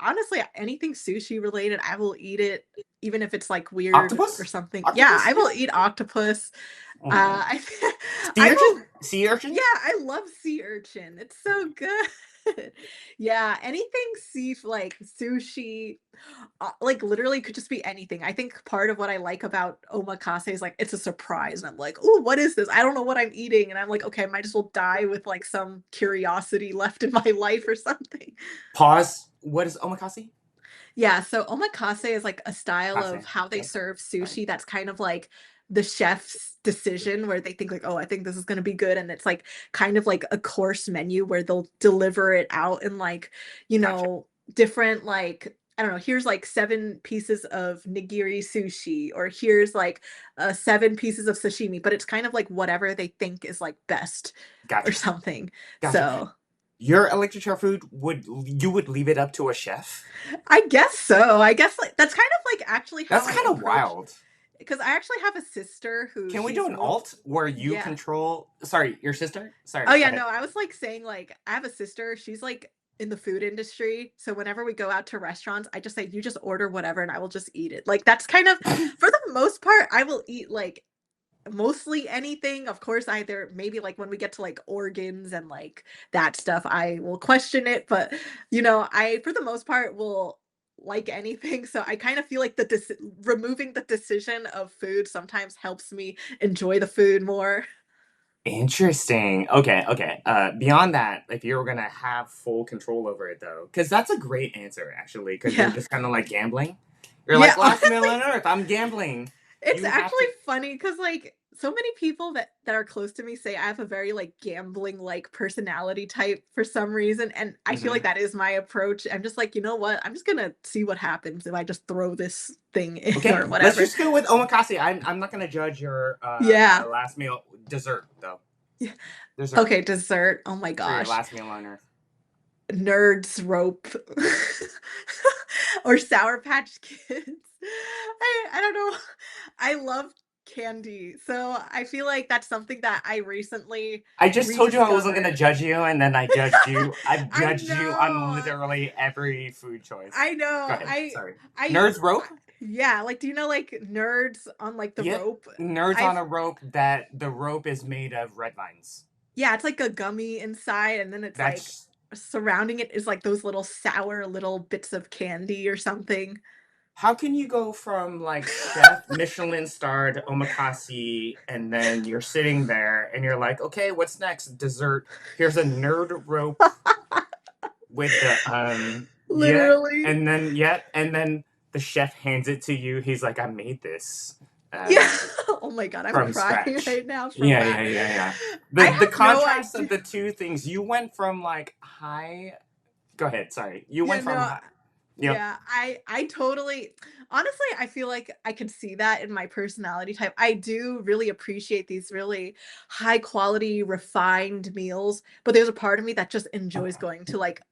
honestly, anything sushi related, I will eat it even if it's like weird or octopus? something. Yeah, Octopus? I will Yeah. eat octopus. Oh. I Sea I urchin? will. Sea Yeah, urchin? I love sea urchin. It's so good. Yeah, anything like sushi, like literally could just be anything. I think part of what I like about omakase is like it's a surprise. And I'm like, oh, what is this? I don't know what I'm eating. And I'm like, okay, I might as well die with like some curiosity left in my life or something. Pause. What is omakase? Yeah, so omakase is like a style of Kase. how they Okay. serve Sorry. sushi that's kind of like the chef's decision where they think like, "Oh, I think this is gonna be good," and it's like kind of like a course menu where they'll deliver it out in like, Gotcha. different like, I don't know, here's like 7 pieces of nigiri sushi, or here's like 7 pieces of sashimi, but it's kind of like whatever they think is like best or Gotcha. something. Gotcha. So, Your electric chair food would leave it up to a chef? I guess so. I guess like that's kind of like actually how That's I kind of approach wild. because I actually have a sister who Can we do she's an more alt where you yeah. control? Sorry, your sister. Oh Sorry, go yeah, ahead. no, I was like saying like I have a sister, she's like in the food industry. So whenever we go out to restaurants, I just say you just order whatever and I will just eat it. Like that's kind of for the most part, I will eat like mostly anything. Of course, either maybe like when we get to like organs and like that stuff, I will question it. But I for the most part will like anything. So I kind of feel like removing the decision of food sometimes helps me enjoy the food more. Interesting. Okay, okay. Beyond that, if you were gonna have full control over it, though, because that's a great answer, actually, because you're Yeah. just kind of like gambling. You're Yeah. like, last meal on earth, I'm gambling. It's You have actually to. funny because, like, so many people that are close to me say I have a very, like, gambling-like personality type for some reason, and I feel like Mhm. that is my approach. I'm just like, "You know what? I'm just gonna see what happens if I just throw this thing in Okay, or let's whatever." just go with omakase. I'm not gonna judge your Yeah. last meal dessert though. Yeah. Dessert Okay, dessert. Oh my for your gosh. last meal on earth. Nerds rope or Sour Patch Kids. I don't know. I love candy, so I feel like that's something that I recently I just told you I wasn't gonna rediscovered. judge you, and then I judged you. I've I judged you on know. literally every food choice. I Go know. ahead. I Sorry. I Nerds rope. yeah, like do you know like nerds on like the Yep. rope? Nerds on I've a rope that the rope is made of red vines. Yeah, it's like a gummy inside and then it's like That's surrounding it is like those little sour little bits of candy or something. how can you go from like chef Michelin starred omakase and then you're sitting there and you're like, okay, what's next? Dessert. Here's a nerd rope with the Literally. and then the chef hands it to you. He's like, I made this Yeah. um Oh my god, I'm from crying scratch. right now from Yeah, that. yeah, yeah, yeah. I The have no contrast of idea. the two things, you went from like high. Go ahead. Sorry, you Yeah, went from no. high. Yep. Yeah, I totally honestly, I feel like I could see that in my personality type. I do really appreciate these really high quality, refined meals, but there's a part of me that just enjoys going to like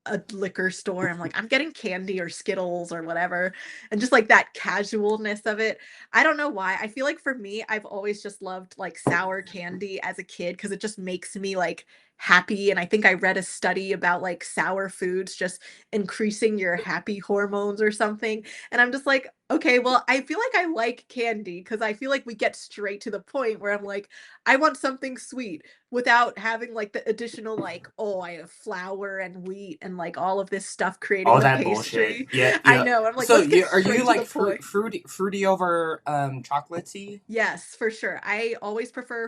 a liquor store. I'm like, I'm getting candy or Skittles or whatever, and just like that casualness of it. I don't know why. I feel like for me, I've always just loved like sour candy as a kid because it just makes me like happy. And I think I read a study about like sour foods just increasing your happy hormones or something. And I'm just like, okay, well, I feel like I like candy because I feel like we get straight to the point where I'm like, I want something sweet without having like the additional, like, oh, I have flour and wheat and like all of this stuff creating All the that bullshit. pastry. Yep, I yep. know. I'm like, So let's get you are you straight to the like point. fruity over chocolatey? Yes, for sure. I always prefer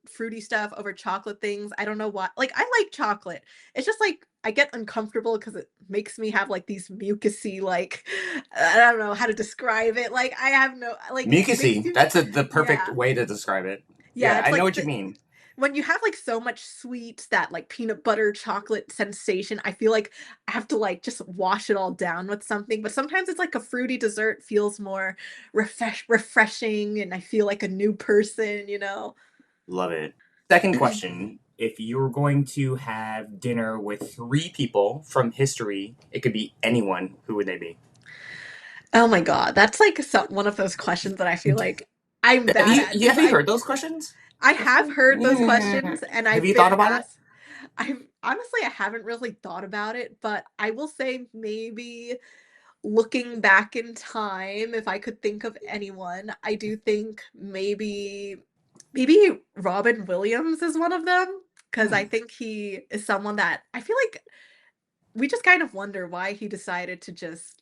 fruity stuff over chocolate things. I don't know why. Like, I like chocolate. It's just like I get uncomfortable because it makes me have like these mucusy, like, I don't know how to describe it. Like, I have no, like, it makes Mucusy. you, That's the perfect yeah. way to describe it. Yeah. Yeah, It's I know like what you mean. when you have like so much sweets, that like peanut butter chocolate sensation, I feel like I have to like just wash it all down with something. But sometimes it's like a fruity dessert feels more refreshing and I feel like a new person. Love it. Second question. If you were going to have dinner with three people from history, it could be anyone, who would they be? Oh my god, that's like one of those questions that I feel like I'm bad at because Have you heard those questions I have before? heard those Yeah. questions and Have I've you been thought about it? asked. I've honestly I haven't really thought about it, but I will say maybe looking back in time, if I could think of anyone, I do think maybe Robin Williams is one of them because I Hmm. think he is someone that I feel like we just kind of wonder why he decided to just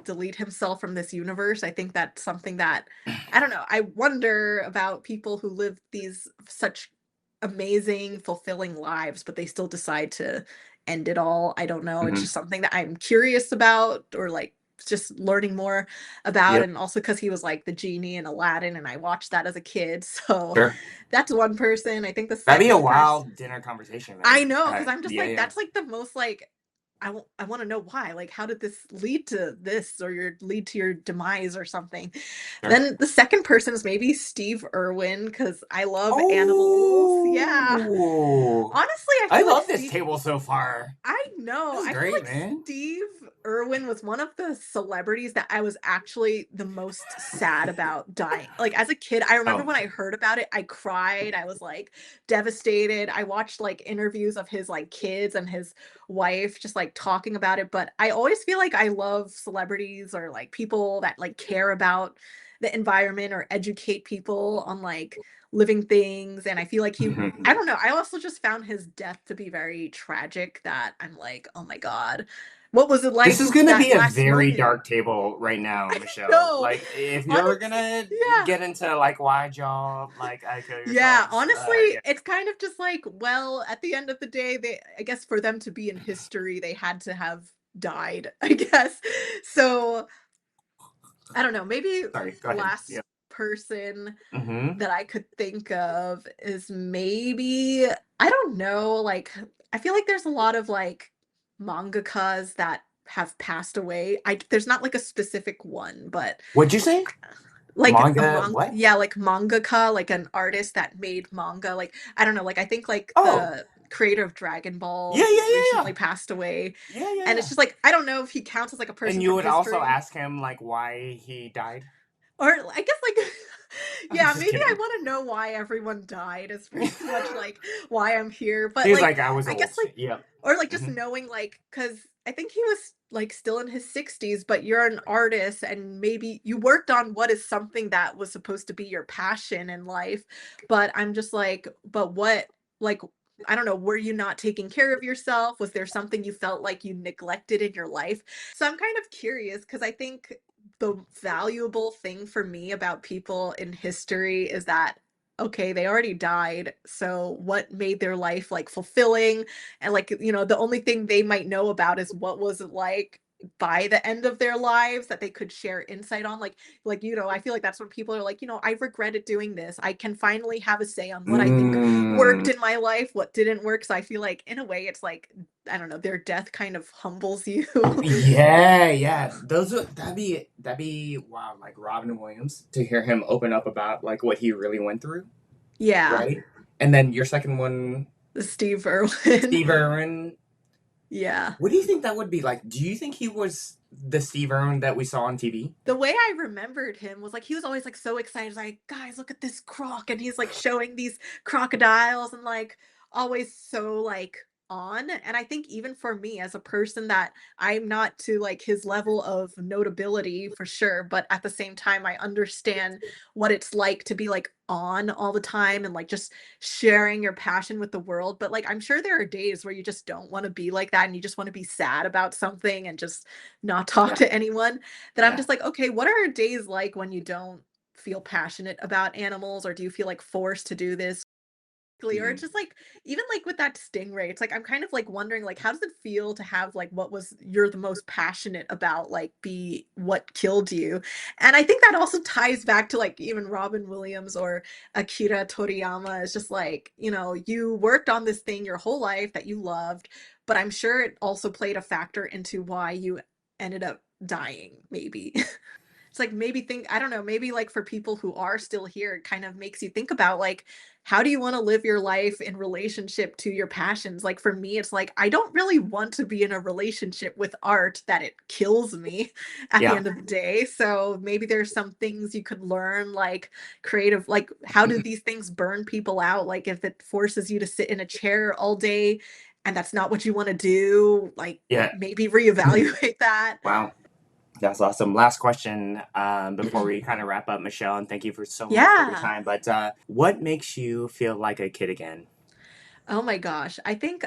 delete himself from this universe. I think that's something that I don't know. I wonder about people who live these such amazing, fulfilling lives, but they still decide to end it all. I don't know. It's Hmm. just something that I'm curious about or like just learning more about. Yep. And also because he was like the genie in Aladdin, and I watched that as a kid. So Sure. that's one person. I think the That'd be a second person wild dinner conversation, I man. know, because I'm just Yeah, like, yeah. that's like the most like I wanna know why, like, how did this lead to this or your lead to your demise or something? Sure. Then the second person is maybe Steve Irwin because I love animals. Yeah. Oh, Honestly, I I feel like love this Steve table so far. I know. This is I feel great, like man. Steve Irwin was one of the celebrities that I was actually the most sad about dying. Like as a kid, I remember Oh. when I heard about it, I cried. I was like devastated. I watched like interviews of his like kids and his wife just like talking about it. But I always feel like I love celebrities or like people that like care about the environment or educate people on like living things. And I feel like he I Mhm. don't know. I also just found his death to be very tragic that I'm like, "Oh my god. What was it This like is gonna that be a last very moment?" dark table right now, Michelle. No. Like, if you're Honest gonna yeah. get into like why y'all like kill Yeah, yourselves, honestly, yeah. it's kind of just like, well, at the end of the day, they I guess for them to be in history, they had to have died, I guess. So, I don't know, maybe Sorry, go ahead. Yeah. last person Mm-hmm. that I could think of is maybe I don't know, like, I feel like there's a lot of, like, mangakas that have passed away. I there's not, like, a specific one, but, What'd you say? like, a Manga? What? yeah, like, mangaka, like, an artist that made manga, like, I don't know, like, I think, like, Oh, the creator of Dragon yeah, Ball yeah, yeah, recently yeah, passed away, yeah, yeah, and it's yeah. just, like, I don't know if he counts as, like, a And person you from would also history. ask him like why he died. Or I guess, like I'm yeah, just maybe I kidding. wanna know why everyone died is pretty much, like, why I'm here, but, He's like, like, I was I guess, old. like Yep. or, like, just Hmm. knowing, like, because I think he was, like, still in his 60s, but you're an artist and maybe you worked on what is something that was supposed to be your passion in life, but I'm just like, but what like, I don't know, were you not taking care of yourself? Was there something you felt like you neglected in your life? So I'm kind of curious because I think the valuable thing for me about people in history is that okay, they already died. So what made their life like fulfilling? And like, you know, the only thing they might know about is what was it like by the end of their lives that they could share insight on. Like, you know, I feel like that's when people are like, you know, I regretted doing this. I can finally have a say on what I think Mm. worked in my life, what didn't work. So I feel like in a way it's like, I don't know, their death kind of humbles you. Yeah, yeah. That'd be wow, like Robin Williams to hear him open up about like what he really went through, Yeah. right? And then your second one, The Steve Irwin. Steve Irwin. Yeah. What do you think that would be like? Do you think he was the Steve Irwin that we saw on TV? The way I remembered him was like he was always like so excited, like, guys, look at this croc. And he's like showing these crocodiles and like always so like on. And I think even for me as a person that I'm not to like his level of notability for sure, but at the same time, I understand what it's like to be like on all the time and like just sharing your passion with the world. But like I'm sure there are days where you just don't want to be like that and you just want to be sad about something and just not talk Yeah, to anyone that I'm yeah. just like, okay, what are days like when you don't feel passionate about animals or do you feel like forced to do this? Or Mhm. it's just like even like with that stingray, it's like I'm kind of like wondering like how does it feel to have like what was you're the most passionate about like be what killed you? And I think that also ties back to like even Robin Williams or Akira Toriyama is just like, you know, you worked on this thing your whole life that you loved, but I'm sure it also played a factor into why you ended up dying maybe. It's like maybe think I don't know, maybe like for people who are still here, it kind of makes you think about like how do you want to live your life in relationship to your passions? Like for me, it's like I don't really want to be in a relationship with art that it kills me at the Yeah. end of the day. So maybe there's some things you could learn, like creative, like how do these things burn people out? Like if it forces you to sit in a chair all day and that's not what you want to do, like Yeah. maybe reevaluate that. Wow. That's awesome. Last question before we kind of wrap up, Michelle, and thank you for so much for your Yeah. time. But what makes you feel like a kid again? Oh my gosh. I think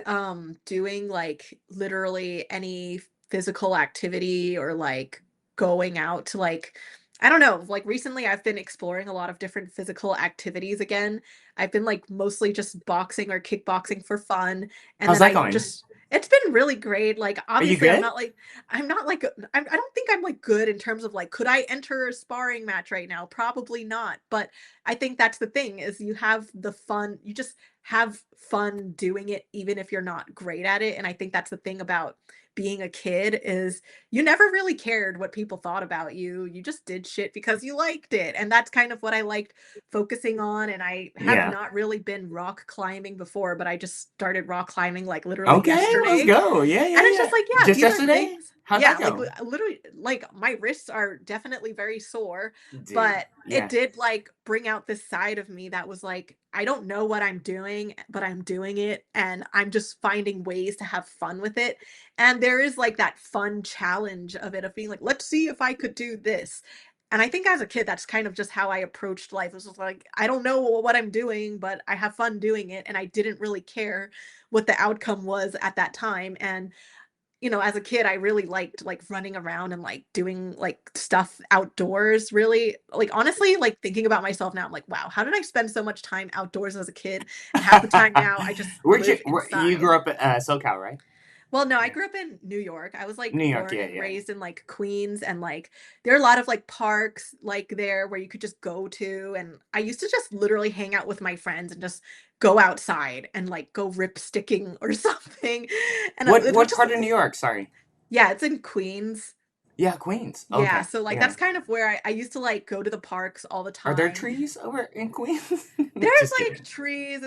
doing like literally any physical activity or like going out to like I don't know, like recently I've been exploring a lot of different physical activities again. I've been like mostly just boxing or kickboxing for fun and How's then that I going? just it's been really great. Like Are you obviously good? I'm not like I don't think I'm like good in terms of like could I enter a sparring match right now? Probably not. But I think that's the thing is you have the fun, you just have fun doing it even if you're not great at it, and I think that's the thing about being a kid is you never really cared what people thought about you. You just did shit because you liked it, and that's kind of what I liked focusing on, and I have Yeah. not really been rock climbing before, but I just started rock climbing, like, literally Okay, let's yesterday, go. Yeah, and yeah, it's just yeah. like, yeah, Just these are yesterday? things How'd yeah, that like, go? literally, like, my wrists are definitely very sore, Dude. but it Yeah. did, like, bring out this side of me that was like, I don't know what I'm doing, but I'm doing it, and I'm just finding ways to have fun with it, and there is, like, that fun challenge of it, of being like, "Let's see if I could do this." And I think as a kid, that's kind of just how I approached life. It was just like, I don't know what I'm doing, but I have fun doing it, and I didn't really care what the outcome was at that time, and as a kid, I really liked, like, running around and, like, doing, like, stuff outdoors, really. Like, honestly, like, thinking about myself now, I'm like, "Wow, how did I spend so much time outdoors as a kid?" And half the time now, I just live You inside. grew up in SoCal, right? Well, no, I Yeah. grew up in New York. I was, like, New York, born yeah, and yeah. raised in, like, Queens, and, like, there are a lot of, like, parks, like, there where you could just go to, and I used to just literally hang out with my friends and just go outside and, like, go rip sticking or something, and, it was What just part of New York? Sorry. yeah, it's in Queens. Yeah, Queens. Yeah, Okay. so, like, Yeah. that's kind of where I used to, like, go to the parks all the Are there time. trees over in Queens? There's, Just like, kidding. trees.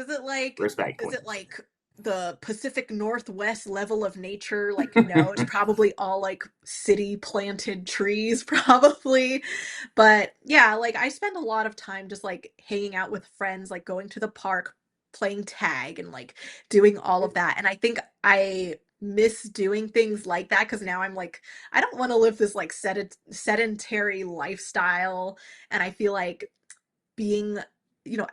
Respect Is it, Queens. like, the Pacific Northwest level of nature? Like, no, it's probably all, like, city planted trees, probably. But, yeah, like, I spend a lot of time just, like, hanging out with friends, like, going to the park, playing tag, and, like, doing all of that, and I think I miss doing things like that because now I'm like, I don't wanna live this, like, sedentary lifestyle, and I feel like being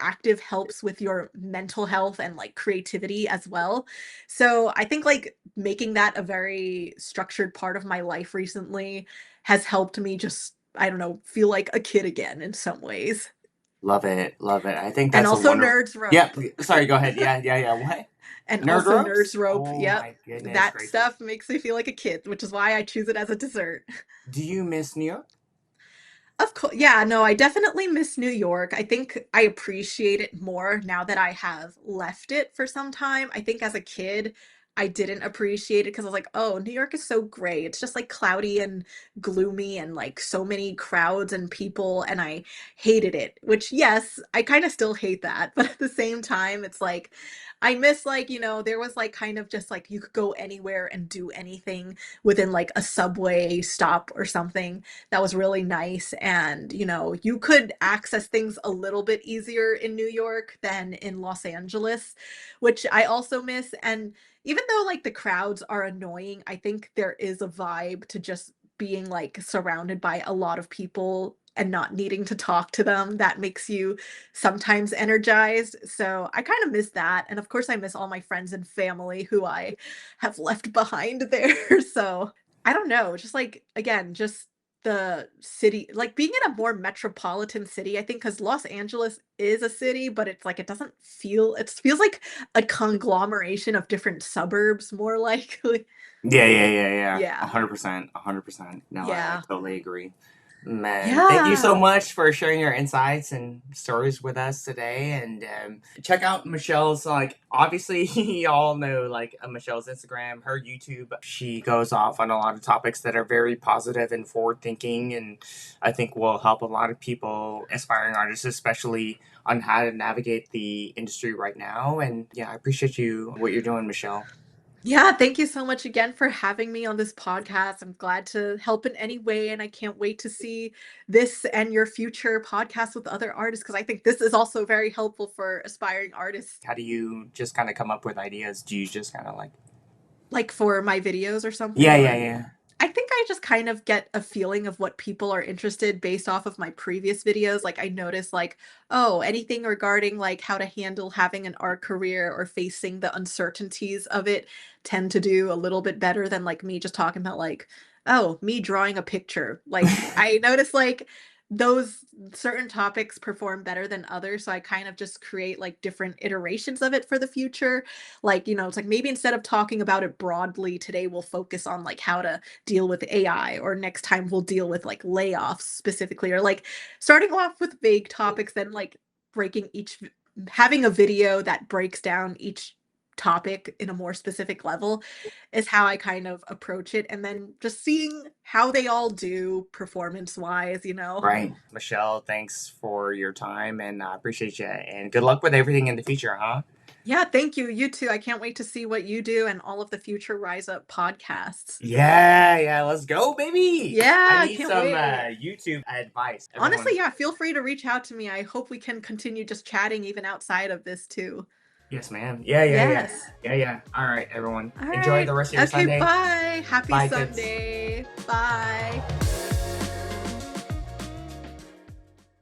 active helps with your mental health and like creativity as well. So I think like making that a very structured part of my life recently has helped me just, I don't know, feel like a kid again in some ways. Love it. Love it. I think And that's a also wonderful. nerds Yeah. rope. Sorry. Go ahead. Yeah. Yeah. Yeah. What? And Nerd also ropes? nerds rope. Oh Yep. my goodness That gracious. stuff makes me feel like a kid, which is why I choose it as a dessert. Do you miss New York? Of course, yeah, no, I definitely miss New York. I think I appreciate it more now that I have left it for some time. I think as a kid, I didn't appreciate it because I was like, oh, New York is so gray. It's just like cloudy and gloomy and like so many crowds and people, and I hated it. Which, yes, I kind of still hate that, but at the same time, it's like I miss like, there was like kind of just like you could go anywhere and do anything within like a subway stop or something that was really nice. And, you could access things a little bit easier in New York than in Los Angeles, which I also miss. And even though like the crowds are annoying, I think there is a vibe to just being like surrounded by a lot of people and not needing to talk to them that makes you sometimes energized. So I kind of miss that. And of course, I miss all my friends and family who I have left behind there. So I don't know, just like, again, just the city, like being in a more metropolitan city, I think, because Los Angeles is a city, but it's like it doesn't feel, it feels like a conglomeration of different suburbs more likely. Yeah. Yeah. Yeah. Yeah. Yeah. 100%. 100%. No, I Yeah. totally agree. Man, thank you so Yeah. much for sharing your insights and stories with us today. And check out Michelle's, like, obviously, y'all know, like, Michelle's Instagram, her YouTube. She goes off on a lot of topics that are very positive and forward thinking. And I think will help a lot of people, aspiring artists, especially on how to navigate the industry right now. And yeah, I appreciate what you're doing, Michelle. Yeah, thank you so much again for having me on this podcast. I'm glad to help in any way, and I can't wait to see this and your future podcasts with other artists because I think this is also very helpful for aspiring artists. How do you just kind of come up with ideas? Do you just kind of like, Like for my videos or something, yeah, yeah, or yeah. I think I just kind of get a feeling of what people are interested based off of my previous videos. Like I notice like, oh, anything regarding like how to handle having an art career or facing the uncertainties of it tend to do a little bit better than like me just talking about like, oh, me drawing a picture. Like I notice like those certain topics perform better than others. So I kind of just create like different iterations of it for the future. Like, it's like maybe instead of talking about it broadly, today we'll focus on like how to deal with AI, or next time we'll deal with like layoffs specifically, or like starting off with vague topics, then like breaking each having a video that breaks down each topic in a more specific level is how I kind of approach it, and then just seeing how they all do performance-wise, you know? Right. Michelle, thanks for your time and I appreciate you. And good luck with everything in the future, huh? Yeah, thank you. You too. I can't wait to see what you do and all of the future Rise Up podcasts. Yeah, yeah, let's go, baby. I Yeah, I need can't some wait. YouTube advice. Honestly, Everyone, yeah, feel free to reach out to me. I hope we can continue just chatting even outside of this too. yes, ma'am. Yeah, yeah, yeah. Yes. Yeah, yeah. All right, everyone. All Enjoy right. the rest of your Okay, Sunday. bye. Happy Bye, kids. Sunday. Bye.